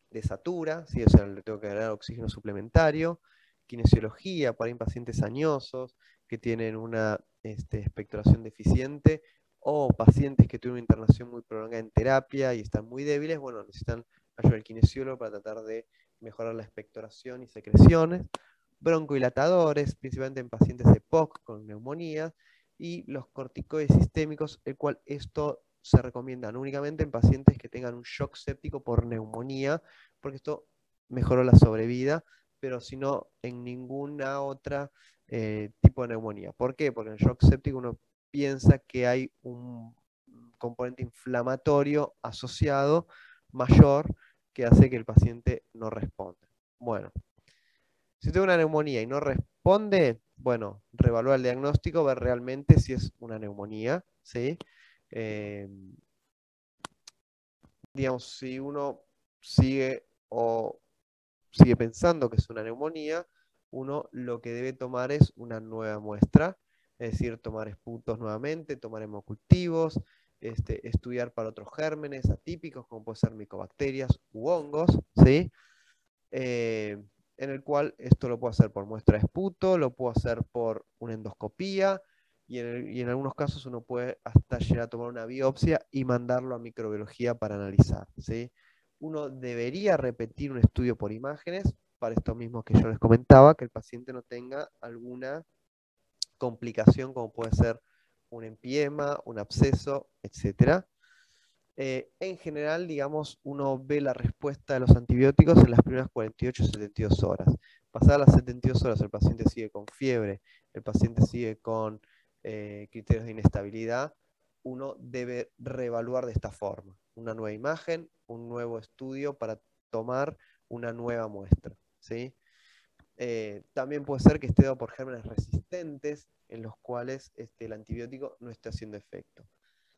desatura, ¿sí? O sea, le tengo que agregar oxígeno suplementario, kinesiología para pacientes añosos que tienen una expectoración deficiente o pacientes que tienen una internación muy prolongada en terapia y están muy débiles, bueno, necesitan ayuda del kinesiólogo para tratar de mejorar la expectoración y secreciones, broncohilatadores, principalmente en pacientes EPOC con neumonía, y los corticoides sistémicos, el cual esto se recomiendan únicamente en pacientes que tengan un shock séptico por neumonía, porque esto mejoró la sobrevida, pero si no en ninguna otra tipo de neumonía. ¿Por qué? Porque en el shock séptico uno piensa que hay un componente inflamatorio asociado mayor que hace que el paciente no responda. Bueno, si tengo una neumonía y no responde, bueno, reevaluar el diagnóstico, ver realmente si es una neumonía, ¿sí? Digamos, si uno sigue pensando que es una neumonía, uno lo que debe tomar es una nueva muestra, es decir, tomar esputos nuevamente, tomar hemocultivos, estudiar para otros gérmenes atípicos, como pueden ser micobacterias u hongos, ¿sí? En el cual esto lo puedo hacer por muestra de esputo, lo puedo hacer por una endoscopía, y en algunos casos uno puede hasta llegar a tomar una biopsia y mandarlo a microbiología para analizar, ¿sí? Uno debería repetir un estudio por imágenes para esto mismo que yo les comentaba, que el paciente no tenga alguna complicación como puede ser un empiema, un absceso, etc. En general, digamos, uno ve la respuesta de los antibióticos en las primeras 48 o 72 horas. Pasadas las 72 horas, el paciente sigue con fiebre, el paciente sigue con criterios de inestabilidad, uno debe reevaluar de esta forma. Una nueva imagen, un nuevo estudio para tomar una nueva muestra, ¿sí? También puede ser que esté dado por gérmenes resistentes en los cuales el antibiótico no esté haciendo efecto.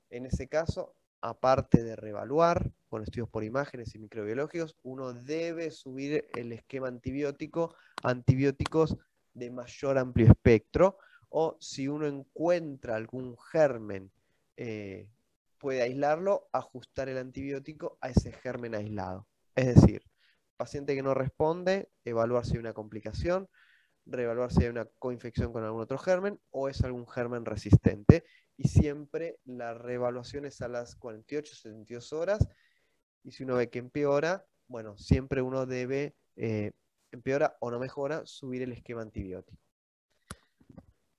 En ese caso, aparte de reevaluar con estudios por imágenes y microbiológicos, uno debe subir el esquema antibiótico a antibióticos de mayor amplio espectro, o si uno encuentra algún germen, puede aislarlo, ajustar el antibiótico a ese germen aislado. Es decir, paciente que no responde, evaluar si hay una complicación, reevaluar si hay una coinfección con algún otro germen o es algún germen resistente. Y siempre la reevaluación es a las 48 72 horas. Y si uno ve que empeora, bueno, siempre uno debe, empeora o no mejora, subir el esquema antibiótico.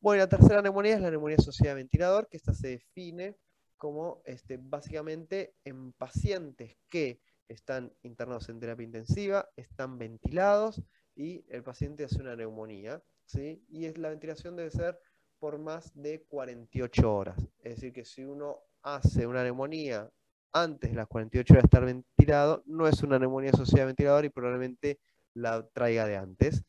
Bueno, la tercera neumonía es la neumonía asociada a ventilador, que esta se define como básicamente en pacientes que están internados en terapia intensiva, están ventilados y el paciente hace una neumonía, ¿sí? Y la ventilación debe ser por más de 48 horas. Es decir, que si uno hace una neumonía antes de las 48 horas de estar ventilado, no es una neumonía asociada a ventilador y probablemente la traiga de antes.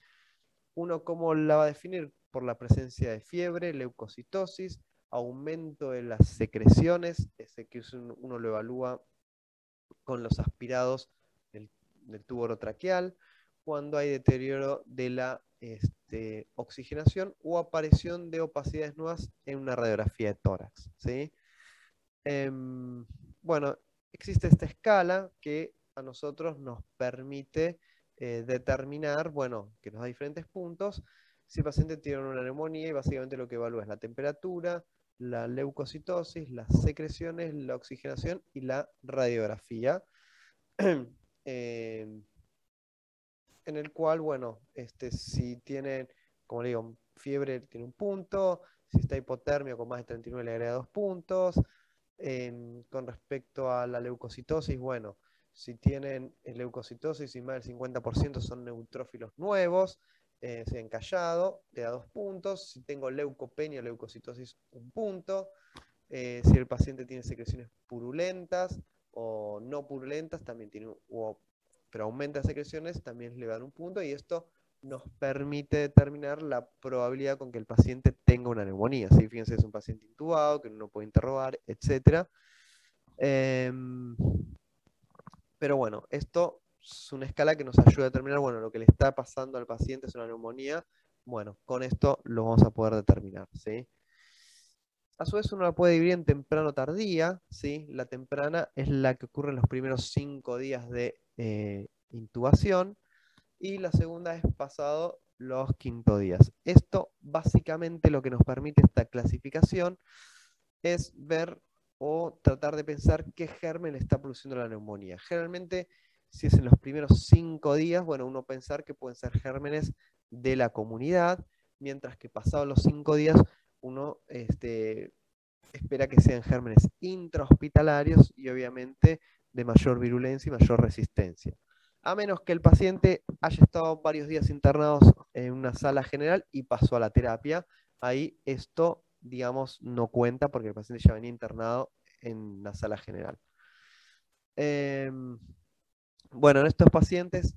Uno, ¿cómo la va a definir? Por la presencia de fiebre, leucocitosis, aumento de las secreciones, ese que uno lo evalúa con los aspirados del tubo orotraqueal, cuando hay deterioro de la oxigenación o aparición de opacidades nuevas en una radiografía de tórax, ¿sí? Bueno, existe esta escala que a nosotros nos permite determinar, bueno, que nos da diferentes puntos, si el paciente tiene una neumonía, y básicamente lo que evalúa es la temperatura, la leucocitosis, las secreciones, la oxigenación y la radiografía. En el cual, bueno, si tienen, como le digo, fiebre tiene un punto, si está hipotermia con más de 39 le agrega 2 puntos. Con respecto a la leucocitosis, bueno, si tienen leucocitosis y más del 50% son neutrófilos nuevos, si encallado, le da 2 puntos. Si tengo leucopenia o leucocitosis, 1 punto. Si el paciente tiene secreciones purulentas o no purulentas, también tiene, pero aumenta secreciones, también le dan 1 punto, y esto nos permite determinar la probabilidad con que el paciente tenga una neumonía. ¿Sí? Fíjense, es un paciente intubado, que uno puede interrogar, etc. Pero bueno, esto es una escala que nos ayuda a determinar, bueno, lo que le está pasando al paciente es una neumonía. Bueno, con esto lo vamos a poder determinar, ¿sí? A su vez uno la puede dividir en temprano o tardía, ¿sí? La temprana es la que ocurre en los primeros 5 días de intubación, y la segunda es pasado los 5 días. Esto básicamente lo que nos permite esta clasificación es ver o tratar de pensar qué germen está produciendo la neumonía. Generalmente, si es en los primeros 5 días, bueno, uno pensar que pueden ser gérmenes de la comunidad, mientras que pasados los 5 días uno espera que sean gérmenes intrahospitalarios y obviamente de mayor virulencia y mayor resistencia. A menos que el paciente haya estado varios días internados en una sala general y pasó a la terapia, ahí esto, digamos, no cuenta porque el paciente ya venía internado en la sala general. Bueno, en estos pacientes,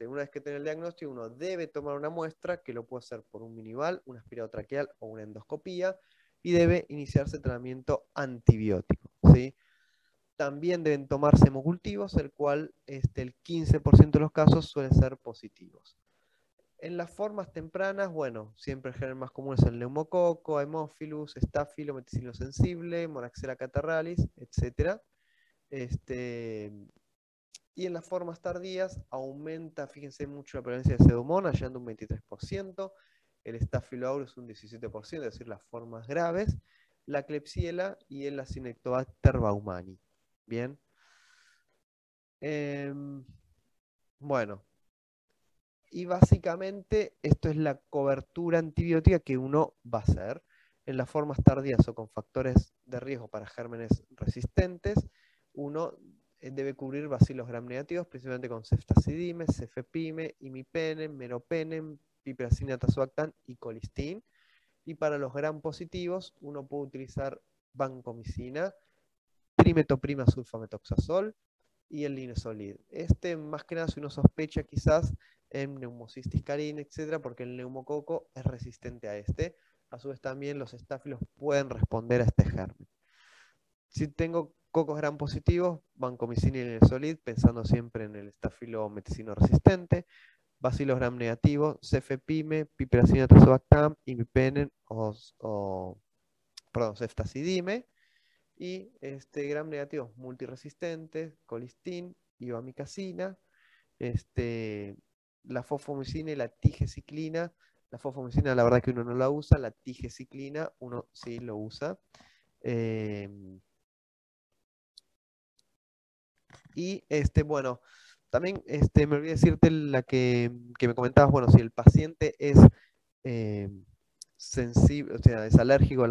una vez que tiene el diagnóstico, uno debe tomar una muestra, que lo puede hacer por un minival, un aspirado traqueal o una endoscopía, y debe iniciarse tratamiento antibiótico, ¿sí? También deben tomarse hemocultivos, el cual el 15% de los casos suelen ser positivos. En las formas tempranas, bueno, siempre el germen más común es el neumococo, Haemophilus, Staphylo, meticilino sensible, Moraxella catarrhalis, etc. Y en las formas tardías aumenta, fíjense mucho, la prevalencia de Pseudomonas, llegando a un 23%, el Staphylo aureus un 17%, es decir, las formas graves, la Klebsiella y el Acinetobacter baumani. Bien. Bueno, y básicamente esto es la cobertura antibiótica que uno va a hacer en las formas tardías o con factores de riesgo para gérmenes resistentes. Uno debe cubrir bacilos gram negativos, principalmente con ceftazidime, cefepime, imipenem, meropenem, piperacina, tazobactam y colistin. Y para los gram positivos, uno puede utilizar vancomicina, trimetoprima sulfametoxazol y el linezolid. Más que nada, si uno sospecha quizás en neumocistis carina, etcétera, porque el neumococo es resistente a este. A su vez también los estáfilos pueden responder a este germen. Si tengo cocos gram positivos, vancomicina y linezolid, pensando siempre en el estáfilo meticino resistente. Bacilos gram negativos, cefepime, piperacina, tazobactam, imipenem perdón, ceftazidime. Y gram negativos multiresistentes, colistin, ivamicacina, la fosfomicina y la tigeciclina. La fosfomicina la verdad que uno no la usa, la tigeciclina uno sí lo usa. Y bueno, también me olvidé decirte la que me comentabas, bueno, si el paciente es sensible, o sea, es alérgico a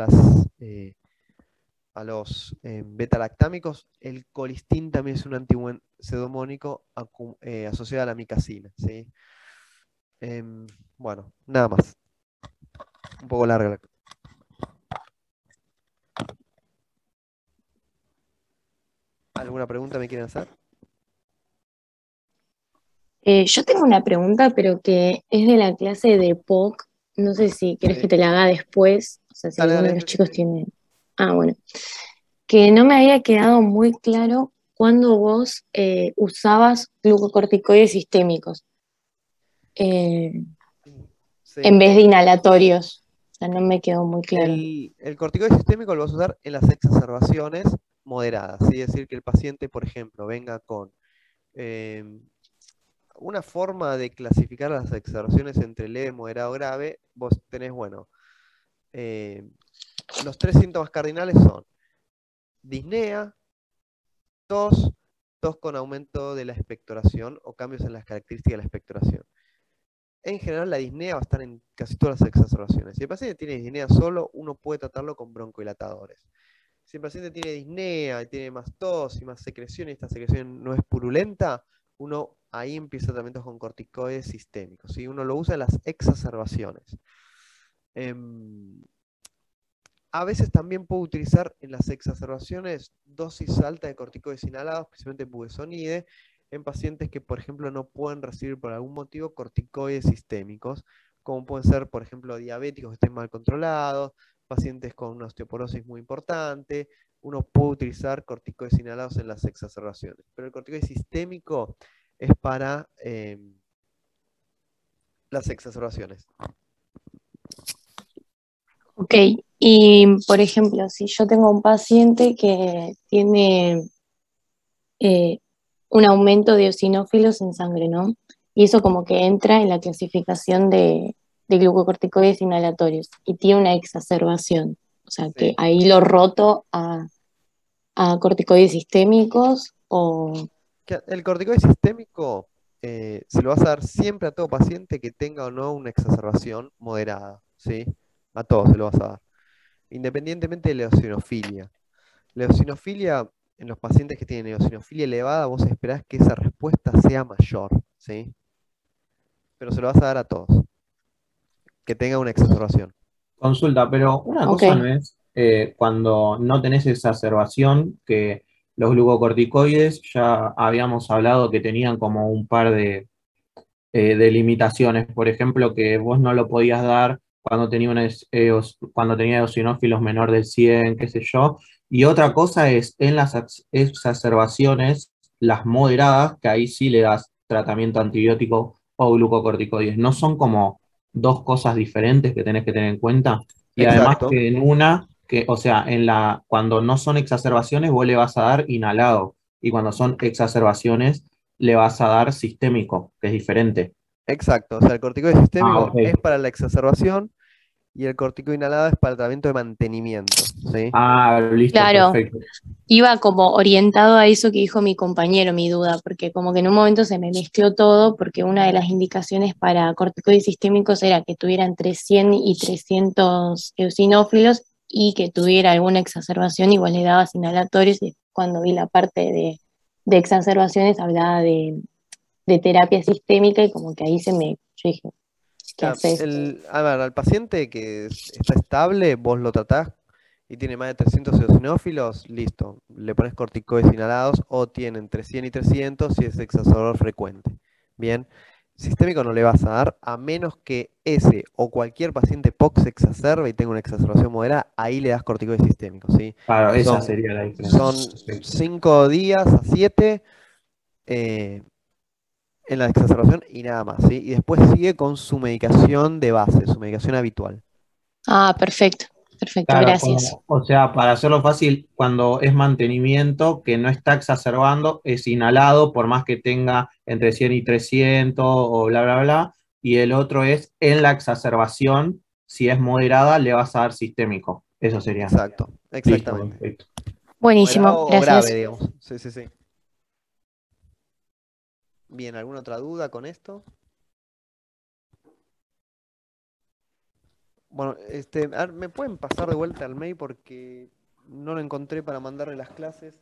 los beta-lactámicos, el colistin también es un antibuen pseudomónico asociado a la micacina, ¿sí? Bueno, nada más. Un poco larga. ¿Alguna pregunta me quieren hacer? Yo tengo una pregunta, pero que es de la clase de POC. No sé si quieres Sí. que te la haga después. O sea, si Dale, alguno de dale. los chicos tiene. Ah, bueno. Que no me había quedado muy claro cuando vos usabas glucocorticoides sistémicos Sí. en vez de inhalatorios. sea, no me quedó muy claro. El corticoide sistémico lo vas a usar en las exacerbaciones moderadas, ¿sí? Es decir, que el paciente, por ejemplo, venga con eh, una forma de clasificar las exacerbaciones entre leve, moderado, grave. Vos tenés, bueno, los 3 síntomas cardinales son disnea, tos, tos con aumento de la expectoración o cambios en las características de la expectoración. En general, la disnea va a estar en casi todas las exacerbaciones. Si el paciente tiene disnea solo, uno puede tratarlo con broncodilatadores. Si el paciente tiene disnea, y tiene más tos y más secreción, y esta secreción no es purulenta, uno ahí empieza tratamientos con corticoides sistémicos, ¿sí? Uno lo usa en las exacerbaciones. A veces también puedo utilizar en las exacerbaciones dosis alta de corticoides inhalados, especialmente budesonide, en pacientes que, por ejemplo, no pueden recibir por algún motivo corticoides sistémicos, como pueden ser, por ejemplo, diabéticos que estén mal controlados, pacientes con una osteoporosis muy importante. Uno puede utilizar corticoides inhalados en las exacerbaciones, pero el corticoide sistémico es para las exacerbaciones. Ok, y por ejemplo, si yo tengo un paciente que tiene eh, un aumento de eosinófilos en sangre, ¿no? Y eso como que entra en la clasificación de glucocorticoides inhalatorios y tiene una exacerbación. O sea, que Sí. ahí lo roto a corticoides sistémicos o... El corticoide sistémico se lo vas a dar siempre a todo paciente que tenga o no una exacerbación moderada, ¿sí? A todos se lo vas a dar, independientemente de la eosinofilia. La eosinofilia, en los pacientes que tienen eosinofilia elevada, vos esperás que esa respuesta sea mayor, ¿sí? Pero se lo vas a dar a todos, que tenga una exacerbación. Consulta, pero una Ok, cosa no es cuando no tenés exacerbación, que los glucocorticoides ya habíamos hablado que tenían como un par de limitaciones. Por ejemplo, que vos no lo podías dar cuando tenía, cuando tenía eosinófilos menor del 100, qué sé yo. Y otra cosa es en las exacerbaciones, las moderadas, que ahí sí le das tratamiento antibiótico o glucocorticoides. No son como dos cosas diferentes que tenés que tener en cuenta. Y además Exacto, que en una, que, o sea, cuando no son exacerbaciones, vos le vas a dar inhalado. Y cuando son exacerbaciones, le vas a dar sistémico, que es diferente. exacto. O sea, el corticoide Ah, sistémico ok. es para la exacerbación y el corticoide inhalado es para el tratamiento de mantenimiento, ¿sí? Ah, listo, claro, perfecto. iba como orientado a eso que dijo mi compañero, mi duda, porque como que en un momento se me mezcló todo, porque una de las indicaciones para corticoides sistémicos era que tuviera entre 100 y 300 eosinófilos y que tuviera alguna exacerbación, igual le dabas inhalatorios, y cuando vi la parte de exacerbaciones hablaba de terapia sistémica y como que ahí yo dije, ¿qué Claro, haces? a ver, al paciente que está estable, vos lo tratás y tiene más de 300 eosinófilos, listo. Le pones corticoides inhalados o tiene entre 100 y 300 si es exacerbador frecuente. Bien, sistémico no le vas a dar a menos que ese o cualquier paciente POC se exacerbe y tenga una exacerbación moderada, ahí le das corticoides sistémicos, ¿sí? Claro, esa Son, sería la diferencia. son Perfecto. 5 días a 7 en la exacerbación y nada más, ¿sí? Y después sigue con su medicación de base, su medicación habitual. Ah, perfecto, perfecto, Claro, gracias. como, o sea, para hacerlo fácil, cuando es mantenimiento que no está exacerbando, es inhalado, por más que tenga entre 100 y 300 o bla, bla, bla. Y el otro es en la exacerbación, si es moderada, le vas a dar sistémico. Eso sería. Exacto, Listo, exactamente. perfecto. Buenísimo, Moderado o grave, gracias. digamos. Sí, sí, sí. Bien, ¿alguna otra duda con esto? Bueno, a ver, ¿me pueden pasar de vuelta al mail porque no lo encontré para mandarle las clases?